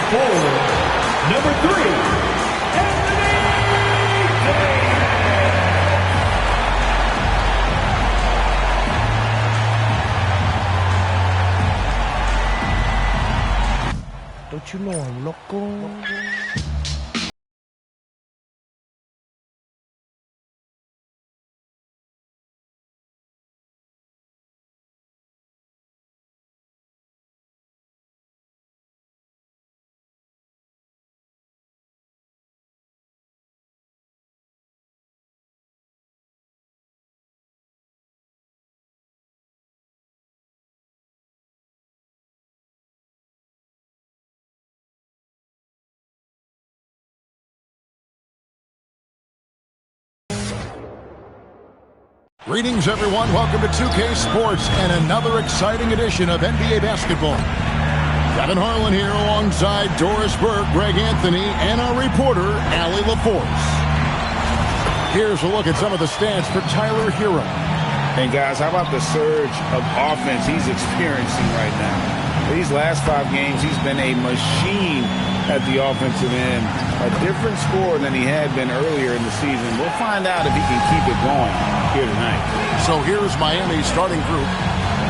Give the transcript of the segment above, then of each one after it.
forward, number 3, Don't you know I'm loco? Greetings, everyone. Welcome to 2K Sports and another exciting edition of NBA basketball. Kevin Harlan here alongside Doris Burke, Greg Anthony, and our reporter, Allie LaForce. Here's a look at some of the stats for Tyler Hero. And guys, how about the surge of offense he's experiencing right now? These last 5 games, he's been a machine at the offensive end. A different score than he had been earlier in the season. We'll find out if he can keep it going here tonight. So here's Miami's starting group.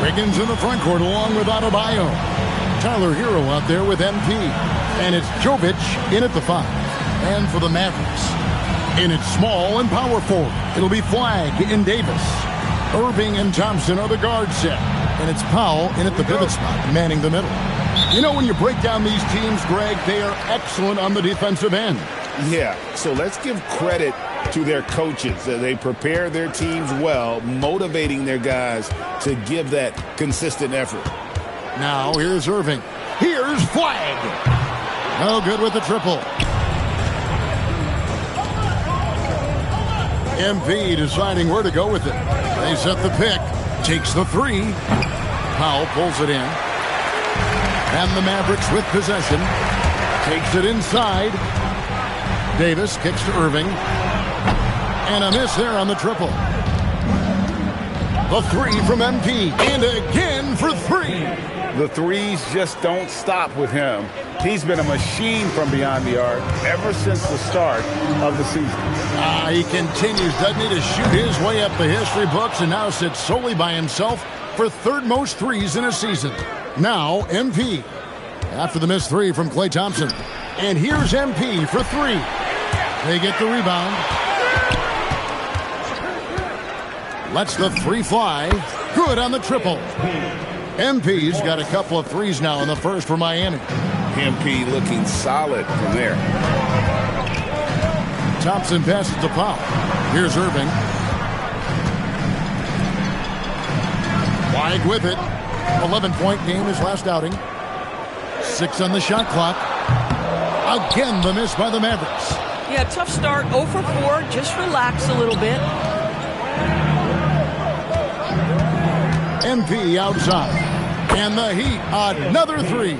Wiggins in the front court along with Adebayo. Tyler Hero out there with MP. And it's Jovic in at the 5. And for the Mavericks, in its small and power forward, it'll be Flagg and Davis. Irving and Thompson are the guard set. And it's Powell in at the pivot spot, manning the middle. You know, when you break down these teams, Greg, they are excellent on the defensive end. Yeah, so let's give credit to their coaches. They prepare their teams well, motivating their guys to give that consistent effort. Now, here's Irving. Here's Flagg. No good with the triple. MP deciding where to go with it. They set the pick. Takes the 3. Powell pulls it in. And the Mavericks with possession. Takes it inside. Davis kicks to Irving. And a miss there on the triple. The 3 from MP. And again for 3. The threes just don't stop with him. He's been a machine from beyond the arc ever since the start of the season. He continues, doesn't he, to shoot his way up the history books and now sits solely by himself for 3rd most threes in a season. Now, MP. After the missed 3 from Klay Thompson. And here's MP for 3. They get the rebound. Lets the 3 fly. Good on the triple. MP's got a couple of threes now in the first for Miami. MP looking solid from there. Thompson passes to Powell. Here's Irving. Flagg with it. 11-point game his last outing. 6 on the shot clock. Again, the miss by the Mavericks. Yeah, tough start. 0 for 4. Just relax a little bit. MP outside. And the Heat, another 3.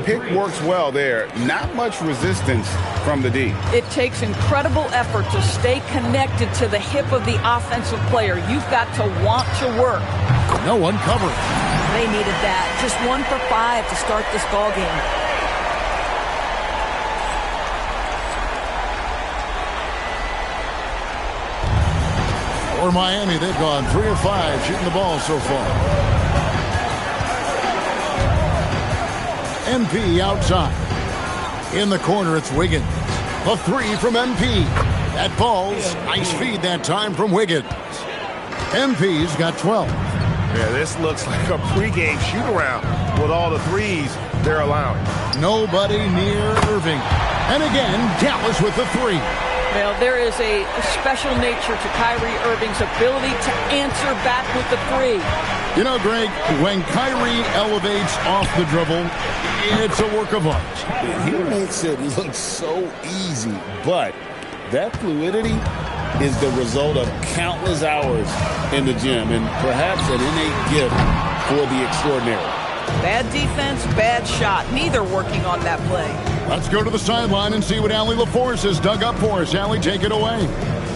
Pick works well there. Not much resistance from the D. It takes incredible effort to stay connected to the hip of the offensive player. You've got to want to work. No one covering. They needed that. Just 1 for 5 to start this ball game. For Miami, they've gone 3 of 5 shooting the ball so far. MP outside. In the corner, it's Wiggins. A 3 from MP. That ball's nice feed that time from Wiggins. MP's got 12. Yeah, this looks like a pregame shoot-around with all the threes they're allowing. Nobody near Irving. And again, Dallas with the 3. Well, there is a special nature to Kyrie Irving's ability to answer back with the 3. You know, Greg, when Kyrie elevates off the dribble, it's a work of art. He makes it look so easy, but that fluidity is the result of countless hours in the gym and perhaps an innate gift for the extraordinary. Bad defense, bad shot. Neither working on that play. Let's go to the sideline and see what Allie LaForce has dug up for us. Allie, take it away.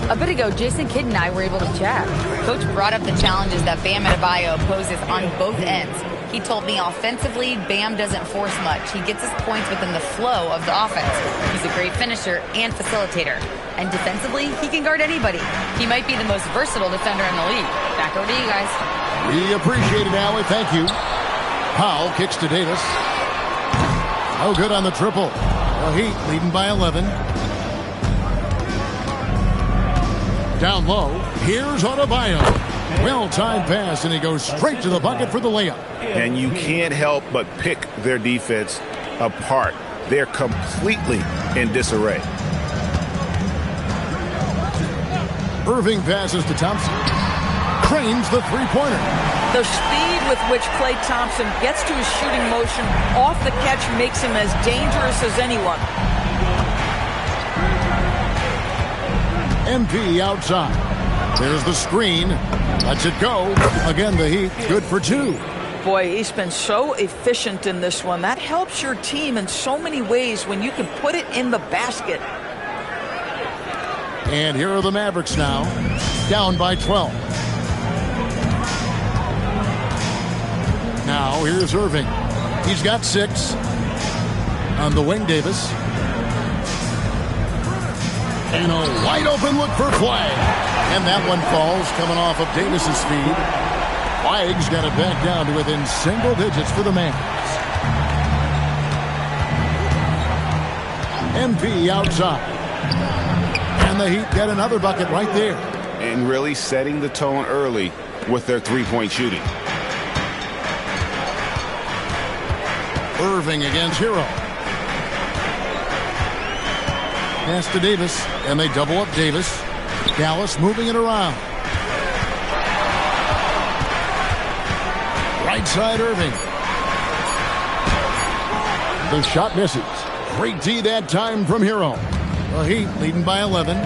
A bit ago, Jason Kidd and I were able to chat. Coach brought up the challenges that Bam Adebayo poses on both ends. He told me offensively, Bam doesn't force much. He gets his points within the flow of the offense. He's a great finisher and facilitator. And defensively, he can guard anybody. He might be the most versatile defender in the league. Back over to you guys. We appreciate it, Allie. Thank you. Powell kicks to Davis. No good on the triple. The Heat leading by 11. Down low, here's Adebayo. Well-timed pass, and he goes straight to the bucket for the layup. And you can't help but pick their defense apart. They're completely in disarray. Irving passes to Thompson. Cranes the three-pointer. The speed with which Klay Thompson gets to his shooting motion off the catch makes him as dangerous as anyone. MP outside. There's the screen. Lets it go. Again, the Heat good for two. Boy, he's been so efficient in this one. That helps your team in so many ways when you can put it in the basket. And here are the Mavericks now. Down by 12. Now here's Irving. He's got 6. On the wing, Davis. And a wide open look for Flagg. And that one falls coming off of Davis's speed. Flagg's got it back down to within single digits for the Mavs. MP outside. And the Heat get another bucket right there. And really setting the tone early with their three-point shooting. Irving against Hero. Pass to Davis, and they double up Davis. Dallas moving it around. Right side Irving. The shot misses. Great D that time from Hero. The Heat leading by 11.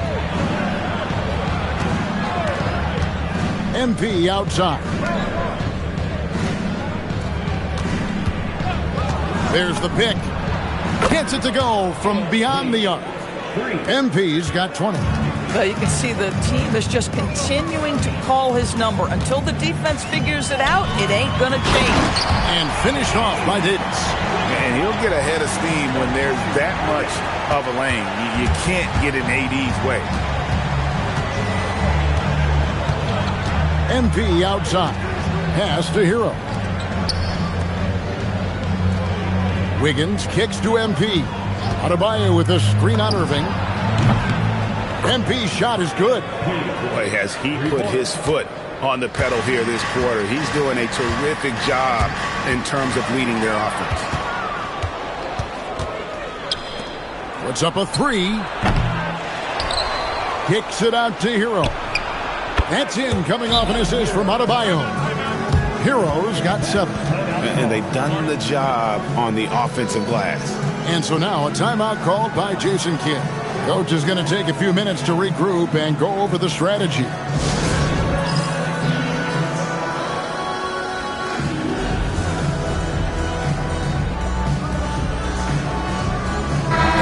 MP outside. There's the pick. Gets it to go from beyond the arc. MP's got 20. You can see the team is just continuing to call his number. Until the defense figures it out, it ain't going to change. And finished off by Davis. And he'll get ahead of steam when there's that much of a lane. You can't get in AD's way. MP outside. Pass to Hero. Wiggins kicks to MP. Adebayo with a screen on Irving. MP's shot is good. Boy, has he put his foot on the pedal here this quarter. He's doing a terrific job in terms of leading their offense. Puts up a 3. Kicks it out to Hero. That's in, coming off an assist from Adebayo. Hero's got 7. And they've done the job on the offensive glass. And so now a timeout called by Jason Kidd. Coach is going to take a few minutes to regroup and go over the strategy.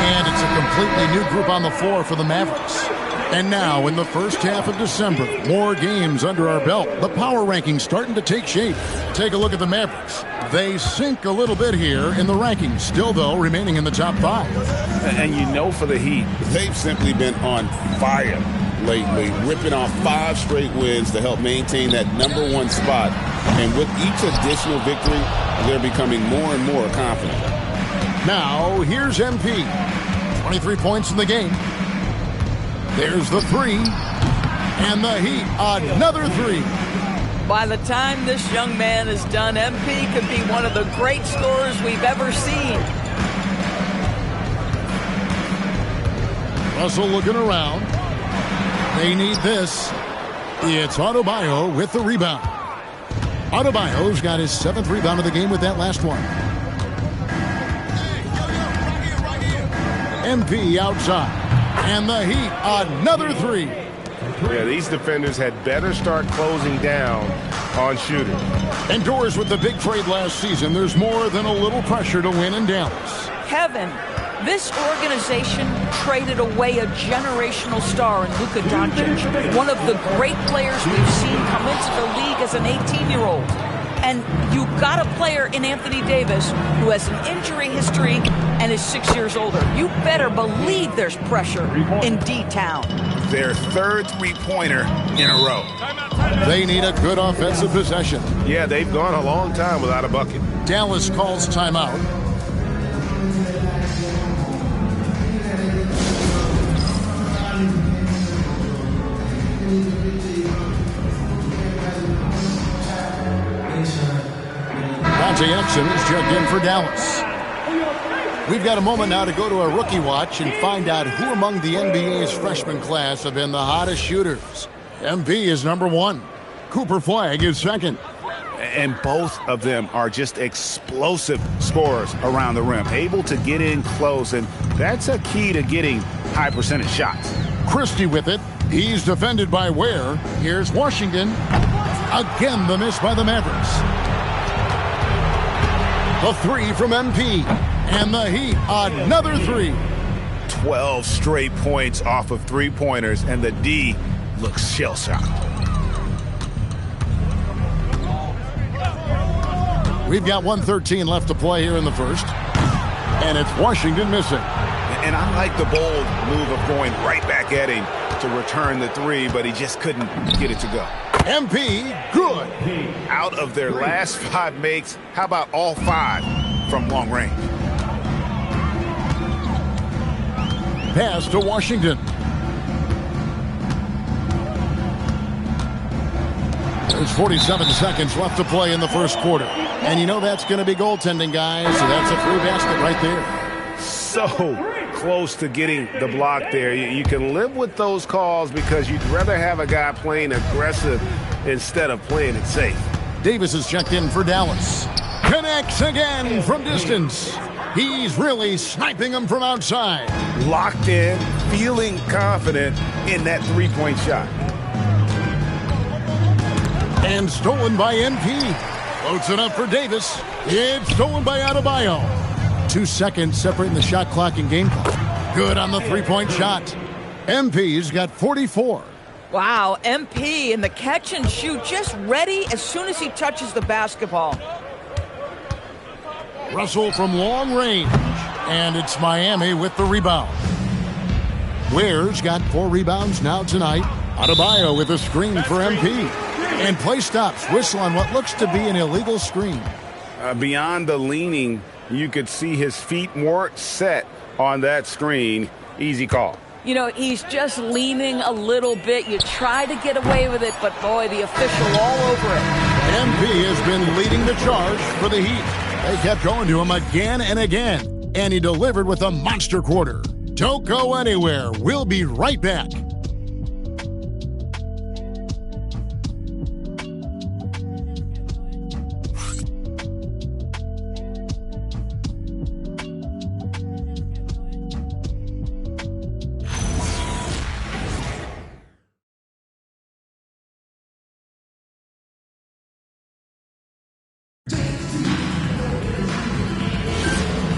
And it's a completely new group on the floor for the Mavericks. And now, in the first half of December, more games under our belt. The power rankings starting to take shape. Take a look at the Mavericks. They sink a little bit here in the rankings. Still, though, remaining in the top 5. And you know for the Heat, they've simply been on fire lately, ripping off 5 straight wins to help maintain that #1 spot. And with each additional victory, they're becoming more and more confident. Now, here's MP. 23 points in the game. There's the 3. And the Heat, another 3. By the time this young man is done, MP could be one of the great scorers we've ever seen. Russell looking around. They need this. It's Adebayo with the rebound. Adebayo's got his 7th rebound of the game with that last one. MP outside. And the Heat, another 3. Yeah, these defenders had better start closing down on shooting. Indoors with the big trade last season, there's more than a little pressure to win in Dallas. Kevin, this organization traded away a generational star in Luka Doncic, one of the great players we've seen come into the league as an 18-year-old. And you got a player in Anthony Davis who has an injury history and is 6 years older. You better believe there's pressure in D-Town. Their third three-pointer in a row. They need a good offensive possession. Yeah, they've gone a long time without a bucket. Dallas calls timeout. Dante Exum is checked in for Dallas. We've got a moment now to go to a rookie watch and find out who among the NBA's freshman class have been the hottest shooters. MP is number 1. Cooper Flagg is second. And both of them are just explosive scorers around the rim, able to get in close, and that's a key to getting high percentage shots. Christie with it. He's defended by Ware. Here's Washington. Again, the miss by the Mavericks. The three from MP. And the Heat, another three. 12 straight points off of three-pointers, and the D looks shell-shocked. We've got 1:13 left to play here in the first. And it's Washington missing. And I like the bold move of going right back at him to return the three, but he just couldn't get it to go. MP, good. Out of their last 5 makes, how about all 5 from long range? Pass to Washington. There's 47 seconds left to play in the first quarter. And you know that's going to be goaltending, guys. So that's a free basket right there. So close to getting the block there. You can live with those calls because you'd rather have a guy playing aggressive instead of playing it safe. Davis is checked in for Dallas. Connects again from distance. He's really sniping them from outside. Locked in, feeling confident in that three-point shot. And stolen by MP. Floats it up for Davis. It's stolen by Adebayo. 2 seconds separating the shot clock and game clock. Good on the three-point shot. MP's got 44. Wow, MP in the catch and shoot, just ready as soon as he touches the basketball. Russell from long range. And it's Miami with the rebound. Ware's got 4 rebounds now tonight. Adebayo with a screen for MP. And play stops. Whistle on what looks to be an illegal screen. Beyond the leaning, you could see his feet more set on that screen. Easy call. You know, he's just leaning a little bit. You try to get away with it, but boy, the official all over it. MP has been leading the charge for the Heat. They kept going to him again and again, and he delivered with a monster quarter. Don't go anywhere. We'll be right back.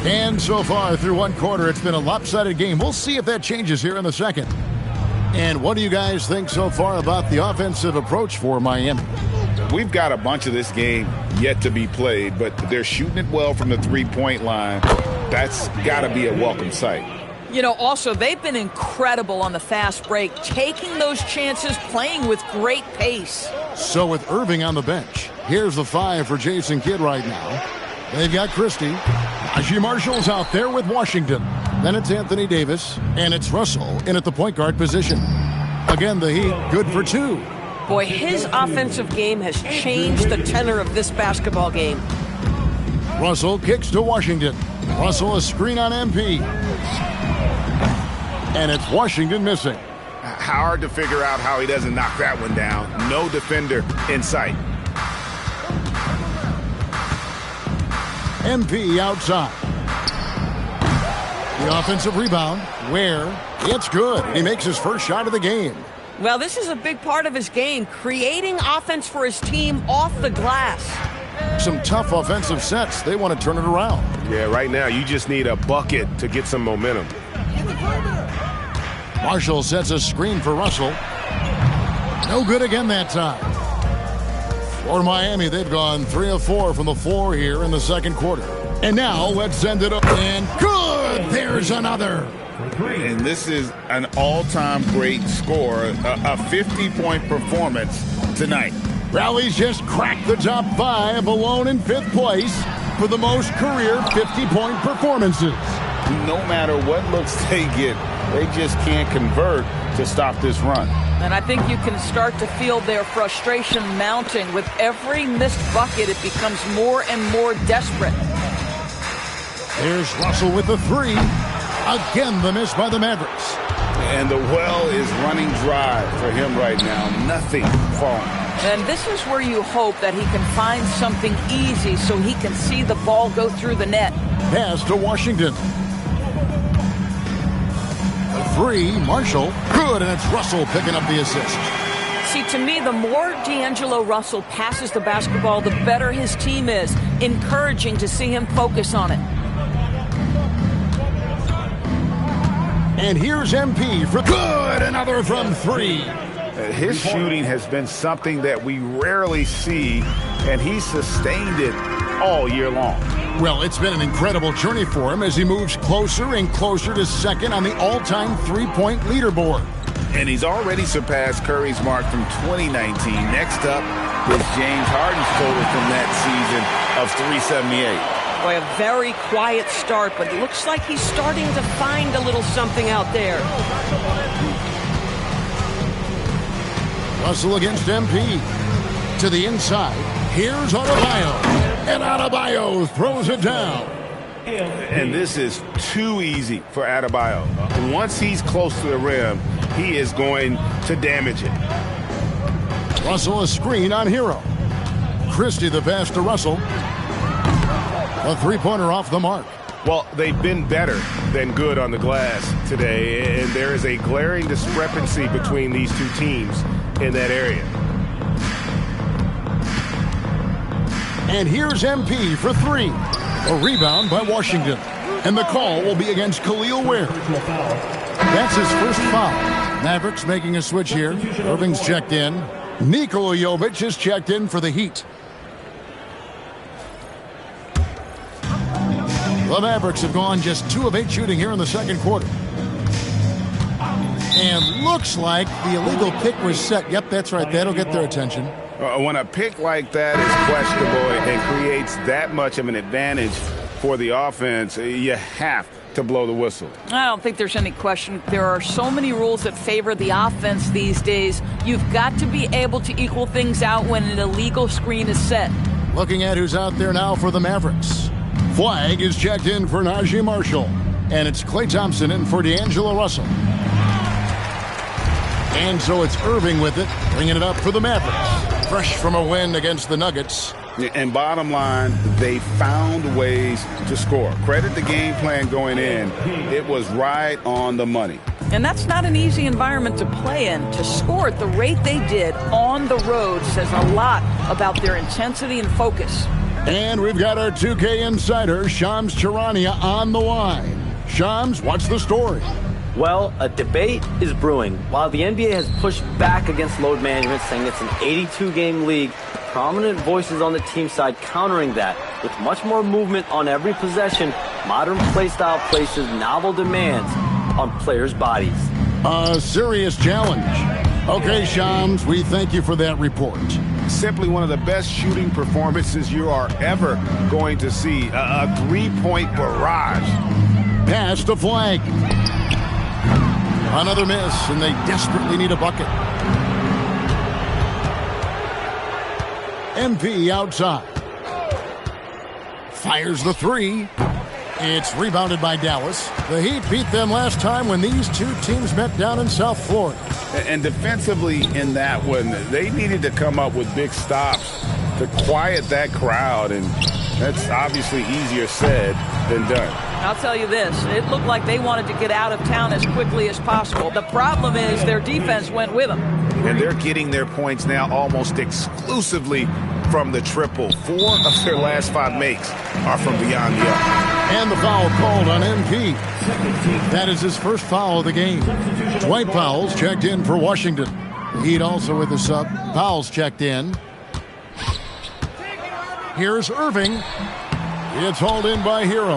And so far through one quarter, it's been a lopsided game. We'll see if that changes here in the second. And what do you guys think so far about the offensive approach for Miami? We've got a bunch of this game yet to be played, but they're shooting it well from the three-point line. That's got to be a welcome sight. You know, also, they've been incredible on the fast break, taking those chances, playing with great pace. So with Irving on the bench, here's the 5 for Jason Kidd right now. They've got Christie. Najee Marshall's out there with Washington. Then it's Anthony Davis, and it's Russell in at the point guard position. Again, the Heat good for 2. Boy, his offensive game has changed the tenor of this basketball game. Russell kicks to Washington. Russell a screen on MP. And it's Washington missing. Hard to figure out how he doesn't knock that one down. No defender in sight. MP outside. The offensive rebound, Ware, it's good. He makes his first shot of the game. Well, this is a big part of his game, creating offense for his team off the glass. Some tough offensive sets. They want to turn it around. Yeah, right now you just need a bucket to get some momentum. Marshall sets a screen for Russell. No good again that time. For Miami, they've gone 3 of 4 from the floor here in the second quarter. And now let's send it up. And good! There's another. And this is an all-time great score, a 50-point performance tonight. Rally's just cracked the top 5, alone in 5th place for the most career 50-point performances. No matter what looks they get, they just can't convert to stop this run. And I think you can start to feel their frustration mounting. With every missed bucket, it becomes more and more desperate. There's Russell with the 3. Again, the miss by the Mavericks. And the well is running dry for him right now. Nothing falling. And this is where you hope that he can find something easy so he can see the ball go through the net. Pass to Washington. 3, Marshall, good, and it's Russell picking up the assist. See, to me, the more D'Angelo Russell passes the basketball, the better his team is. Encouraging to see him focus on it. And here's MP for good, another from 3. His shooting has been something that we rarely see, and he's sustained it all year long. Well, it's been an incredible journey for him as he moves closer and closer to second on the all-time three-point leaderboard. And he's already surpassed Curry's mark from 2019. Next up is James Harden's total from that season of 378. Boy, a very quiet start, but it looks like he's starting to find a little something out there. Russell against MP. To the inside. Here's Adebayo. And Adebayo throws it down. And this is too easy for Adebayo. Once he's close to the rim, he is going to damage it. Russell a screen on Hero. Christie the pass to Russell. A three-pointer off the mark. Well, they've been better than good on the glass today, and there is a glaring discrepancy between these two teams in that area. And here's MP for 3. A rebound by Washington. And the call will be against Khalil Ware. That's his first foul. Mavericks making a switch here. Irving's checked in. Nikola Jovic is checked in for the Heat. The Mavericks have gone just 2 of 8 shooting here in the second quarter. And looks like the illegal pick was set. Yep, that's right. That'll get their attention. When a pick like that is questionable and creates that much of an advantage for the offense, you have to blow the whistle. I don't think there's any question. There are so many rules that favor the offense these days. You've got to be able to equal things out when an illegal screen is set. Looking at who's out there now for the Mavericks. Flag is checked in for Najee Marshall. And it's Klay Thompson in for D'Angelo Russell. And so it's Irving with it, bringing it up for the Mavericks. Fresh from a win against the Nuggets. And bottom line, they found ways to score. Credit the game plan going in. It was right on the money. And that's not an easy environment to play in. To score at the rate they did on the road says a lot about their intensity and focus. And we've got our 2K insider, Shams Charania, on the line. Shams, what's the story? Well, a debate is brewing. While the NBA has pushed back against load management, saying it's an 82-game league, prominent voices on the team side countering that. With much more movement on every possession, modern play style places novel demands on players' bodies. A serious challenge. Okay, Shams, we thank you for that report. Simply one of the best shooting performances you are ever going to see. A three-point barrage. Pass to Flag. Another miss, and they desperately need a bucket. MP outside. Fires the 3. It's rebounded by Dallas. The Heat beat them last time when these two teams met down in South Florida. And defensively in that one, they needed to come up with big stops to quiet that crowd, and that's obviously easier said than done. I'll tell you this, it looked like they wanted to get out of town as quickly as possible. The problem is their defense went with them. And they're getting their points now almost exclusively from the triple. 4 of their last 5 makes are from beyond the arc. And the foul called on MP. That is his first foul of the game. Dwight Powell's checked in for Washington. Heat also with the sub. Powell's checked in. Here's Irving. It's hauled in by Hero.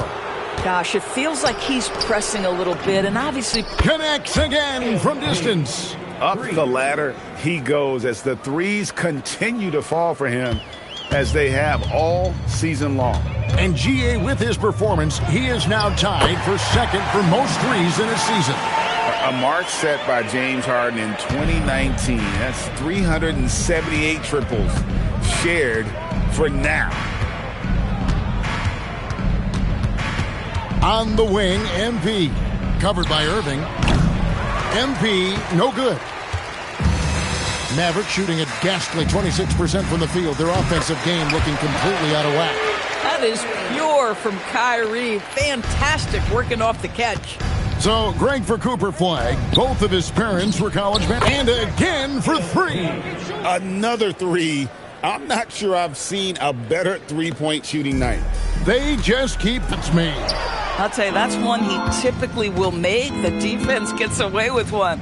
Gosh, it feels like he's pressing a little bit and obviously Connects again from distance. Up the ladder he goes as the threes continue to fall for him as they have all season long. And GA, with his performance, he is now tied for second for most threes in a season. A mark set by James Harden in 2019. That's 378 triples shared for now. On the wing, MP. Covered by Irving. MP, no good. Maverick shooting a ghastly 26% from the field. Their offensive game looking completely out of whack. that is pure from Kyrie. Fantastic working off the catch. So, Greg for Cooper flag. Both of his parents were college men. And again for three. Another three. I'm not sure I've seen a better three-point shooting night. They just keep made. I'll tell you, that's one he typically will make. The defense gets away with one.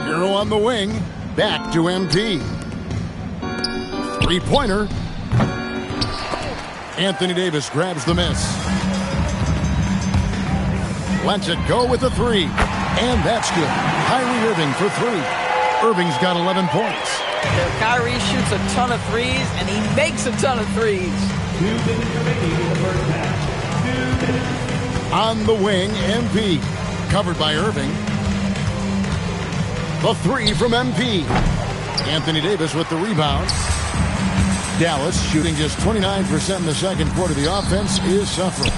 Hero on the wing. Back to MP. Three-pointer. Anthony Davis grabs the miss. Lets it go with a three. And that's good. Kyrie Irving for three. Irving's got 11 points. Kyrie shoots a ton of threes, and he makes a ton of threes. On the wing, MP. Covered by Irving. The three from MP. Anthony Davis with the rebound. Dallas shooting just 29% in the second quarter. The offense is suffering.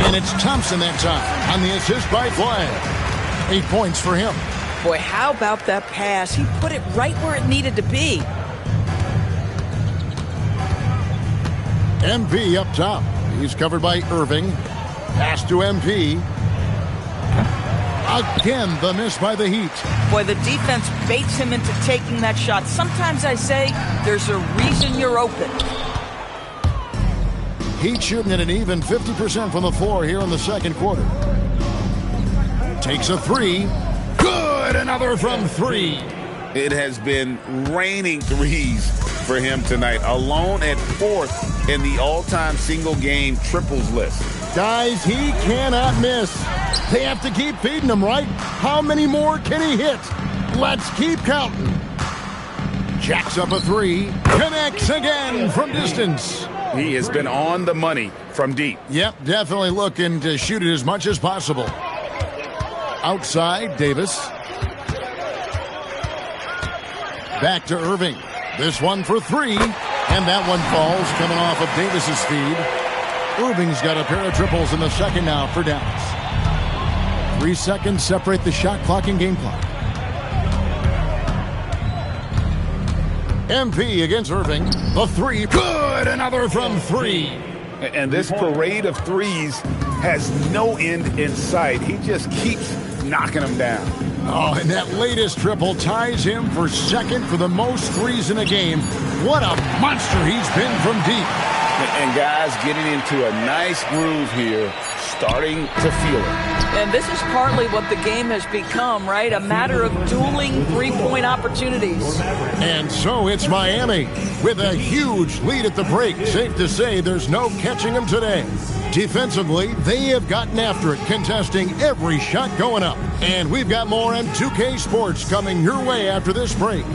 And it's Thompson that time on the assist by Flag. 8 points for him. Boy, how about that pass? He put it right where it needed to be. MP up top. He's covered by Irving. Pass to MP. Again, the miss by the Heat. Boy, the defense baits him into taking that shot. Sometimes I say there's a reason you're open. Heat shooting at an even 50% from the floor here in the second quarter. Takes a three. Good! Another from three. It has been raining threes for him tonight, alone at fourth in the all-time single-game triples list. Guys, he cannot miss. They have to keep feeding him, right? How many more can he hit? Let's keep counting. Jacks up a three. Connects again from distance. He has been on the money from deep. Yep, definitely looking to shoot it as much as possible. Outside, Davis. Back to Irving. This one for three. And that one falls, coming off of Davis's feed. Irving's got a pair of triples in the second now for Dallas. 3 seconds separate the shot clock and game clock. MP against Irving. The three. Good! Another from three. And this parade of threes has no end in sight. He just keeps knocking them down. Oh, and that latest triple ties him for second for the most threes in a game. What a monster he's been from deep. And guys getting into a nice groove here, starting to feel it. And this is partly what the game has become, right? A matter of dueling three-point opportunities. And so it's Miami with a huge lead at the break. Safe to say there's no catching them today. Defensively, they have gotten after it, contesting every shot going up. And we've got more on 2K Sports coming your way after this break.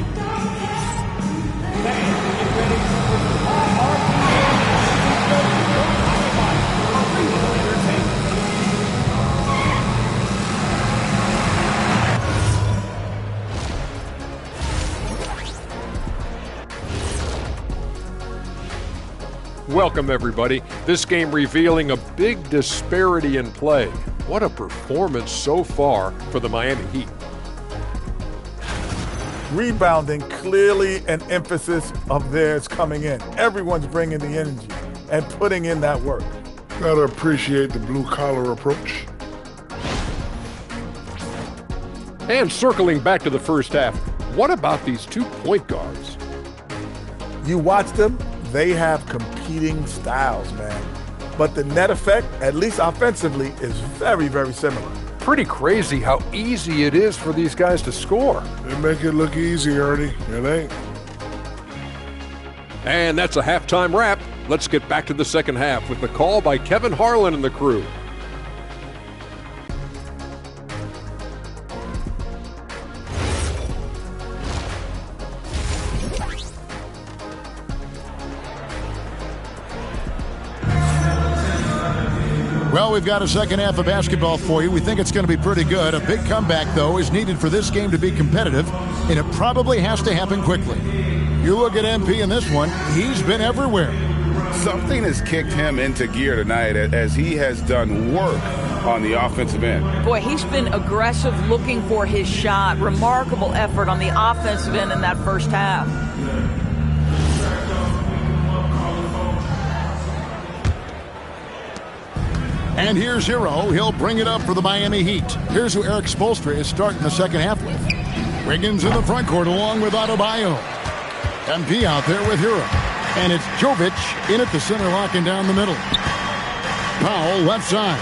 Welcome, everybody. This game revealing a big disparity in play. What a performance so far for the Miami Heat. Rebounding, clearly an emphasis of theirs coming in. Everyone's bringing the energy and putting in that work. Gotta appreciate the blue-collar approach. And circling back to the first half, what about these 2 point guards? You watch them, they have competing styles, man. But the net effect, at least offensively, is very, very similar. Pretty crazy how easy it is for these guys to score. They make it look easy, Ernie. It ain't. And that's a halftime wrap. Let's get back to the second half with the call by Kevin Harlan and the crew. Well, we've got a second half of basketball for you. We think it's going to be pretty good. A big comeback, though, is needed for this game to be competitive, and it probably has to happen quickly. You look at MP in this one, he's been everywhere. Something has kicked him into gear tonight as he has done work on the offensive end. Boy, he's been aggressive looking for his shot. Remarkable effort on the offensive end in that first half. And here's Hero. He'll bring it up for the Miami Heat. Here's who Eric Spoelstra is starting the second half with. Wiggins in the front court along with Adebayo. MP out there with Hero. And it's Jovic in at the center, locking down the middle. Powell left side.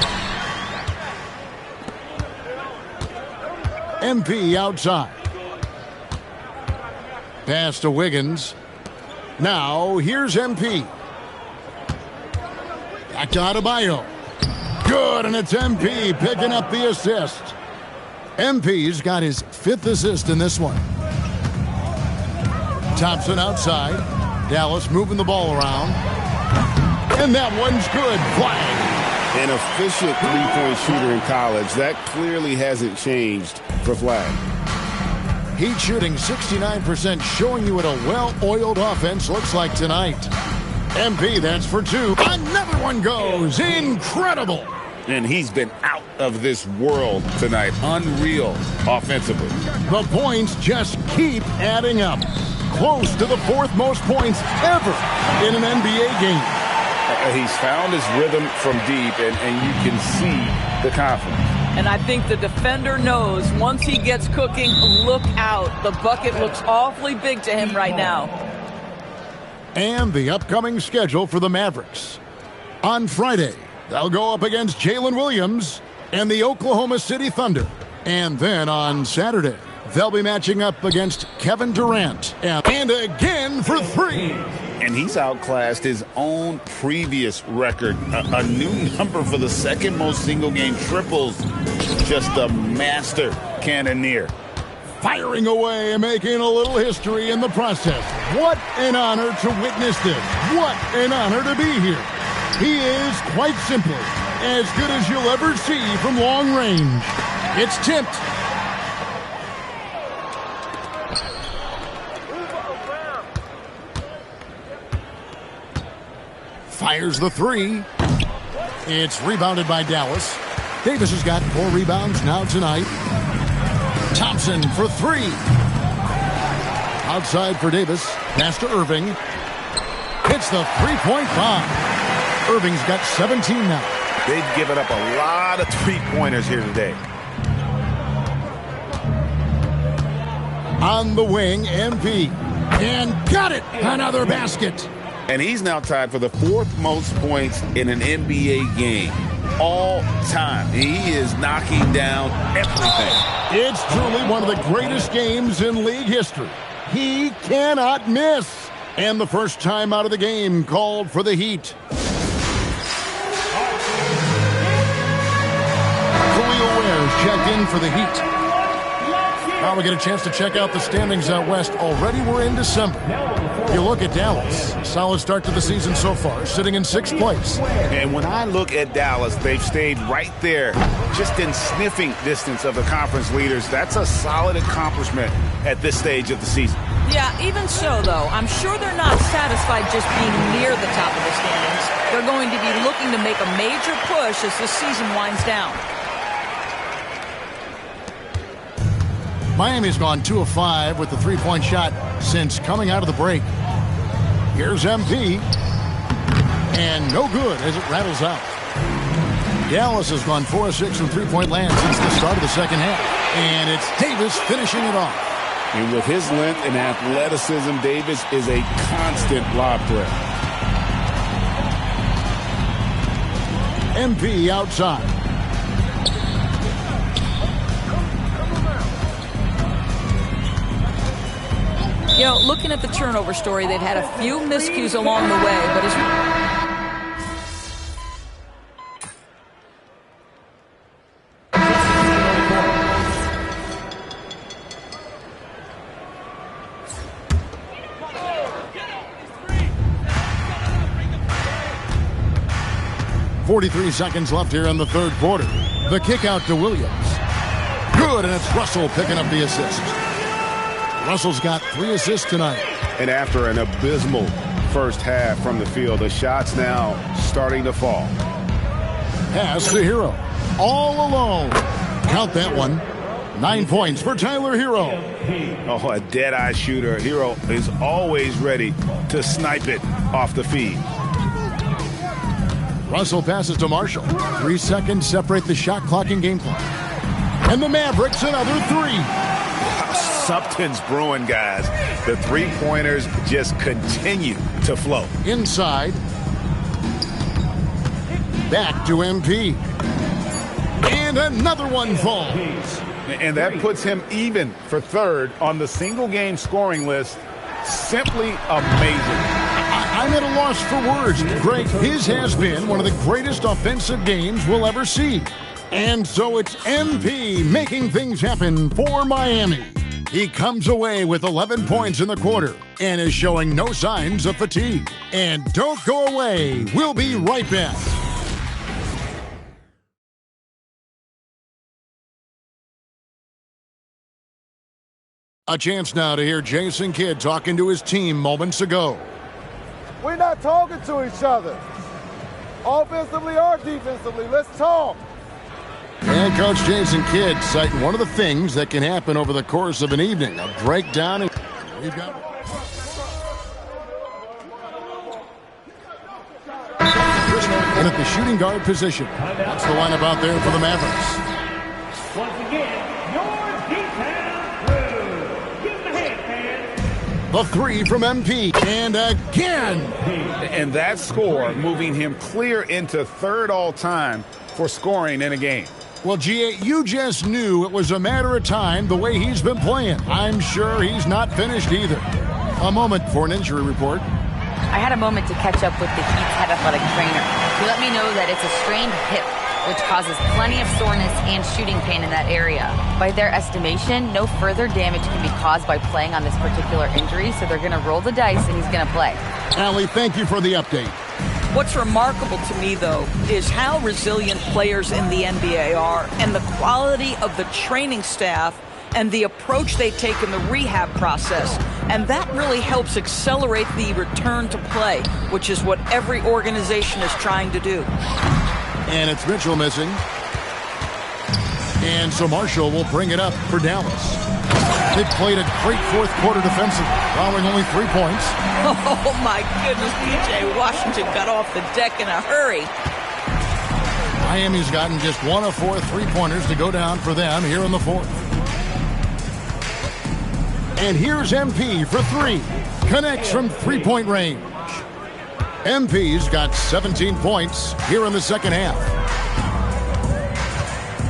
MP outside. Pass to Wiggins. Now here's MP. Back to Adebayo. Good, and it's MP picking up the assist. MP's got his 5th assist in this one. Thompson outside. Dallas moving the ball around. And that one's good. Flag. An efficient three-point shooter in college. That clearly hasn't changed for Flag. Heat shooting 69%, showing you what a well-oiled offense looks like tonight. MP, that's for 2. Another one goes. Incredible. And he's been out of this world tonight. Unreal offensively. The points just keep adding up. Close to the 4th most points ever in an NBA game. He's found his rhythm from deep, and you can see the confidence. And I think the defender knows once he gets cooking, look out. The bucket looks awfully big to him right now. And the upcoming schedule for the Mavericks. On Friday, they'll go up against Jalen Williams and the Oklahoma City Thunder. And then on Saturday, they'll be matching up against Kevin Durant. And again for 3. And he's outclassed his own previous record. A new number for the second most single-game triples. Just a master cannoneer. Firing away and making a little history in the process. What an honor to witness this. What an honor to be here. He is, quite simply, as good as you'll ever see from long range. It's tipped. Fires the 3. It's rebounded by Dallas. Davis has got 4 rebounds now tonight. Thompson for 3. Outside for Davis. Pass to Irving. Hits the 3-point bomb. Irving's got 17 now. They've given up a lot of three-pointers here today. On the wing, MP. And got it! Another basket. And he's now tied for the 4th most points in an NBA game all time. He is knocking down everything. It's truly one of the greatest games in league history. He cannot miss. And the first time out of the game called for the Heat. Khalil Ware's checked in for the Heat. Now we get a chance to check out the standings out west. Already we're in December. You look at Dallas. Solid start to the season so far, sitting in 6th place. And when I look at Dallas, they've stayed right there, just in sniffing distance of the conference leaders. That's a solid accomplishment at this stage of the season. Yeah, even so, though, I'm sure they're not satisfied just being near the top of the standings. They're going to be looking to make a major push as the season winds down. Miami's gone 2 of 5 with the 3-point shot since coming out of the break. Here's MP. And no good as it rattles out. Dallas has gone 4 of 6 from 3-point land since the start of the second half. And it's Davis finishing it off. And with his length and athleticism, Davis is a constant lob threat. MP outside. You know, looking at the turnover story, they've had a few miscues along the way, but as 43 seconds left here in the third quarter. The kick out to Williams. Good, and it's Russell picking up the assist. Russell's got 3 assists tonight. And after an abysmal first half from the field, the shots now starting to fall. Pass to Hero. All alone. Count that one. 9 points for Tyler Hero. Oh, a dead-eye shooter. Hero is always ready to snipe it off the feed. Russell passes to Marshall. 3 seconds separate the shot clock and game clock. And the Mavericks another 3. Something's brewing, guys. The three-pointers just continue to flow. Inside. Back to MP. And another one falls. And that puts him even for third on the single-game scoring list. Simply amazing. I'm at a loss for words. Greg, his has been one of the greatest offensive games we'll ever see. And so it's MP making things happen for Miami. He comes away with 11 points in the quarter and is showing no signs of fatigue. And don't go away. We'll be right back. A chance now to hear Jason Kidd talking to his team moments ago. We're not talking to each other. Offensively or defensively, let's talk. And Coach Jason Kidd citing one of the things that can happen over the course of an evening. A breakdown. We've got... And at the shooting guard position. That's the lineup out there for the Mavericks. Once again, your D-Town crew. Give them a hand, fans. The 3 from MP. And again. And that score moving him clear into third all-time for scoring in a game. Well, G.A., you just knew it was a matter of time the way he's been playing. I'm sure he's not finished either. A moment for an injury report. I had a moment to catch up with the Heat's head athletic trainer. He let me know that it's a strained hip, which causes plenty of soreness and shooting pain in that area. By their estimation, no further damage can be caused by playing on this particular injury, so they're going to roll the dice and he's going to play. Allie, thank you for the update. What's remarkable to me, though, is how resilient players in the NBA are and the quality of the training staff and the approach they take in the rehab process. And that really helps accelerate the return to play, which is what every organization is trying to do. And it's Mitchell missing. And so Marshall will bring it up for Dallas. They played a great fourth quarter defensively, allowing only 3 points. Oh, my goodness, P.J. Washington got off the deck in a hurry. Miami's gotten just 1 of 4 3-pointers to go down for them here in the fourth. And here's MP for 3. Connects from 3-point range. MP's got 17 points here in the second half.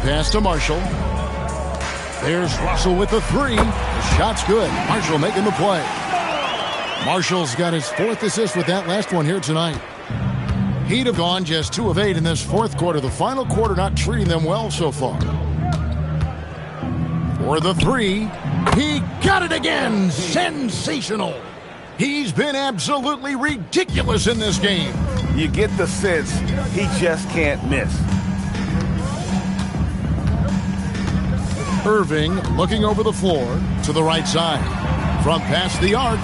Pass to Marshall. There's Russell with the 3. The shot's good. Marshall making the play. Marshall's got his 4th assist with that last one here tonight. He'd have gone just 2 of 8 in this fourth quarter. The final quarter not treating them well so far. For the 3. He got it again. Sensational. He's been absolutely ridiculous in this game. You get the sense he just can't miss. Irving looking over the floor to the right side. From past the arc,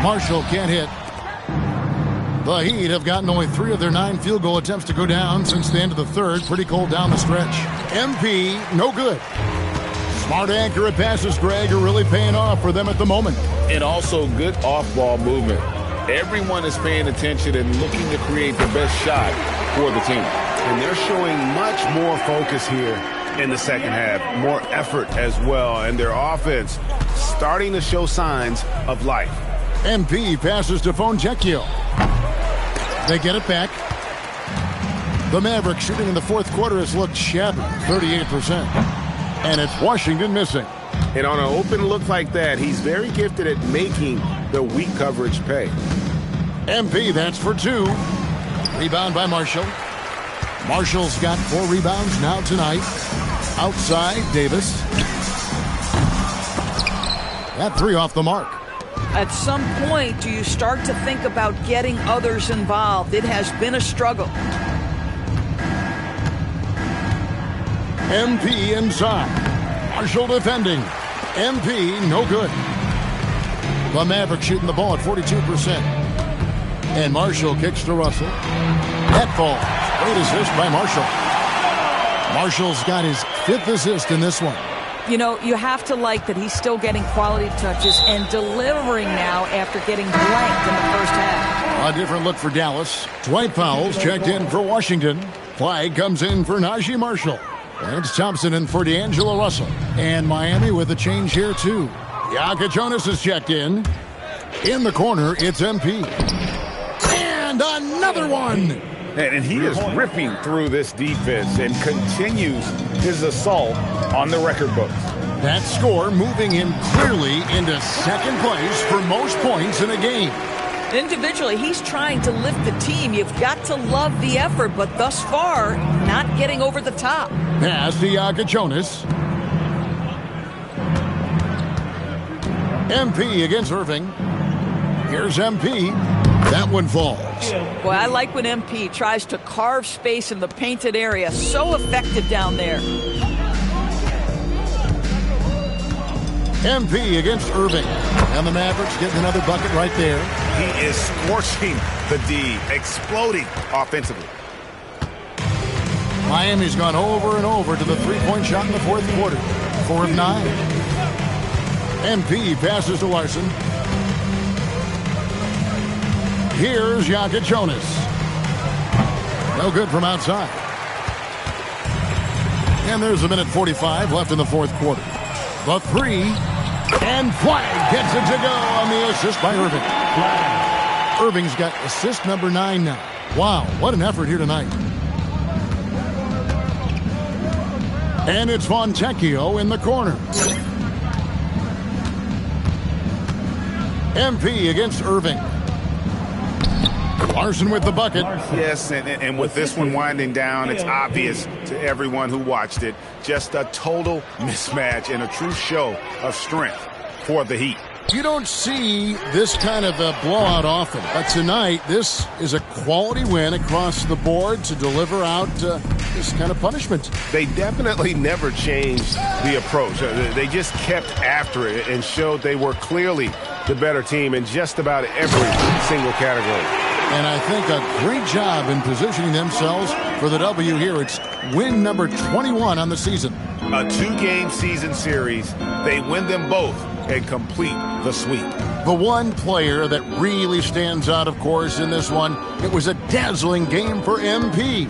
Marshall can't hit. The Heat have gotten only 3 of their 9 field goal attempts to go down since the end of the third. Pretty cold down the stretch. MP, no good. Smart, accurate passes, Greg, are really paying off for them at the moment. And also good off-ball movement. Everyone is paying attention and looking to create the best shot for the team. And they're showing much more focus here in the second half. More effort as well. And their offense starting to show signs of life. MP passes to Fonjekio. They get it back. The Mavericks shooting in the fourth quarter has looked shabby, 38%. And it's Washington missing. And on an open look like that, he's very gifted at making the weak coverage pay. MP, that's for 2. Rebound by Marshall. Marshall's got 4 rebounds now tonight. Outside, Davis. That 3 off the mark. At some point, do you start to think about getting others involved? It has been a struggle. MP inside. Marshall defending. MP, no good. The Mavericks shooting the ball at 42%. And Marshall kicks to Russell. That falls. Great assist by Marshall. Marshall's got his 5th assist in this one. You know, you have to like that he's still getting quality touches and delivering now after getting blanked in the first half. A different look for Dallas. Dwight Powell's checked in for Washington. Flag comes in for Najee Marshall. And it's Thompson in for D'Angelo Russell. And Miami with a change here, too. Jonas is checked in. In the corner, it's MP. And another one. And he is ripping through this defense and continues his assault on the record books. That score moving him clearly into second place for most points in a game. Individually, he's trying to lift the team. You've got to love the effort, but thus far, not getting over the top. Pass to Jonas. MP against Irving. Here's MP. That one falls. Boy, I like when MP tries to carve space in the painted area. So effective down there. MP against Irving. And the Mavericks getting another bucket right there. He is scorching the D, exploding offensively. Miami's gone over and over to the three-point shot in the fourth quarter. 4 of 9. MP passes to Larson. Here's Jonas. No good from outside. And there's 1:45 left in the fourth quarter. The three, and Flag gets it to go on the assist by Irving. Irving's got assist number 9 now. Wow, what an effort here tonight. And it's Fontecchio in the corner. MP against Irving. Larson with the bucket. Yes, and with this one winding down, it's obvious to everyone who watched it. Just a total mismatch and a true show of strength for the Heat. You don't see this kind of a blowout often, but tonight this is a quality win across the board to deliver out this kind of punishment. They definitely never changed the approach. They just kept after it and showed they were clearly the better team in just about every single category. And I think a great job in positioning themselves for the W here. It's win number 21 on the season. A 2-game season series. They win them both and complete the sweep. The one player that really stands out, of course, in this one, it was a dazzling game for MP.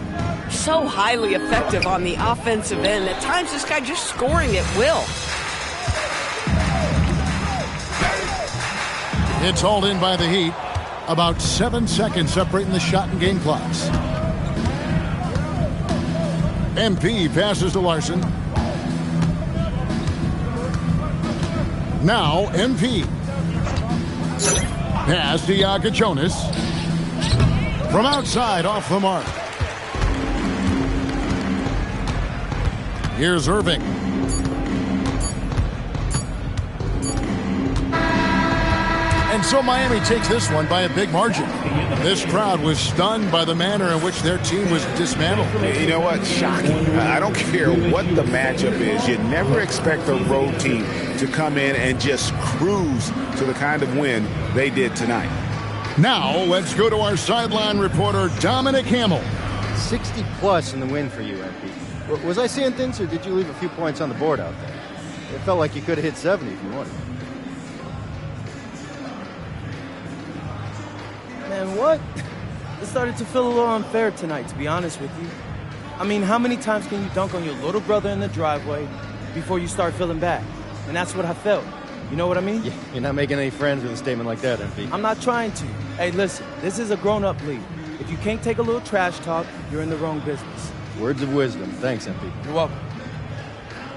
So highly effective on the offensive end. At times, this guy just scoring at will. It's hauled in by the Heat. About 7 seconds separating the shot and game clocks. MP passes to Larson. Now MP. Pass to Jonas. From outside, off the mark. Here's Irving. And so Miami takes this one by a big margin. This crowd was stunned by the manner in which their team was dismantled. You know what? Shocking. I don't care what the matchup is. You never expect a road team to come in and just cruise to the kind of win they did tonight. Now let's go to our sideline reporter, Dominic Hamill. 60-plus in the win for you, MP. Was I seeing things, or did you leave a few points on the board out there? It felt like you could have hit 70 if you wanted. Man, what? It started to feel a little unfair tonight, to be honest with you. I mean, how many times can you dunk on your little brother in the driveway before you start feeling bad? And that's what I felt. You know what I mean? Yeah, you're not making any friends with a statement like that, MP. I'm not trying to. Hey, listen, this is a grown-up league. If you can't take a little trash talk, you're in the wrong business. Words of wisdom. Thanks, MP. You're welcome.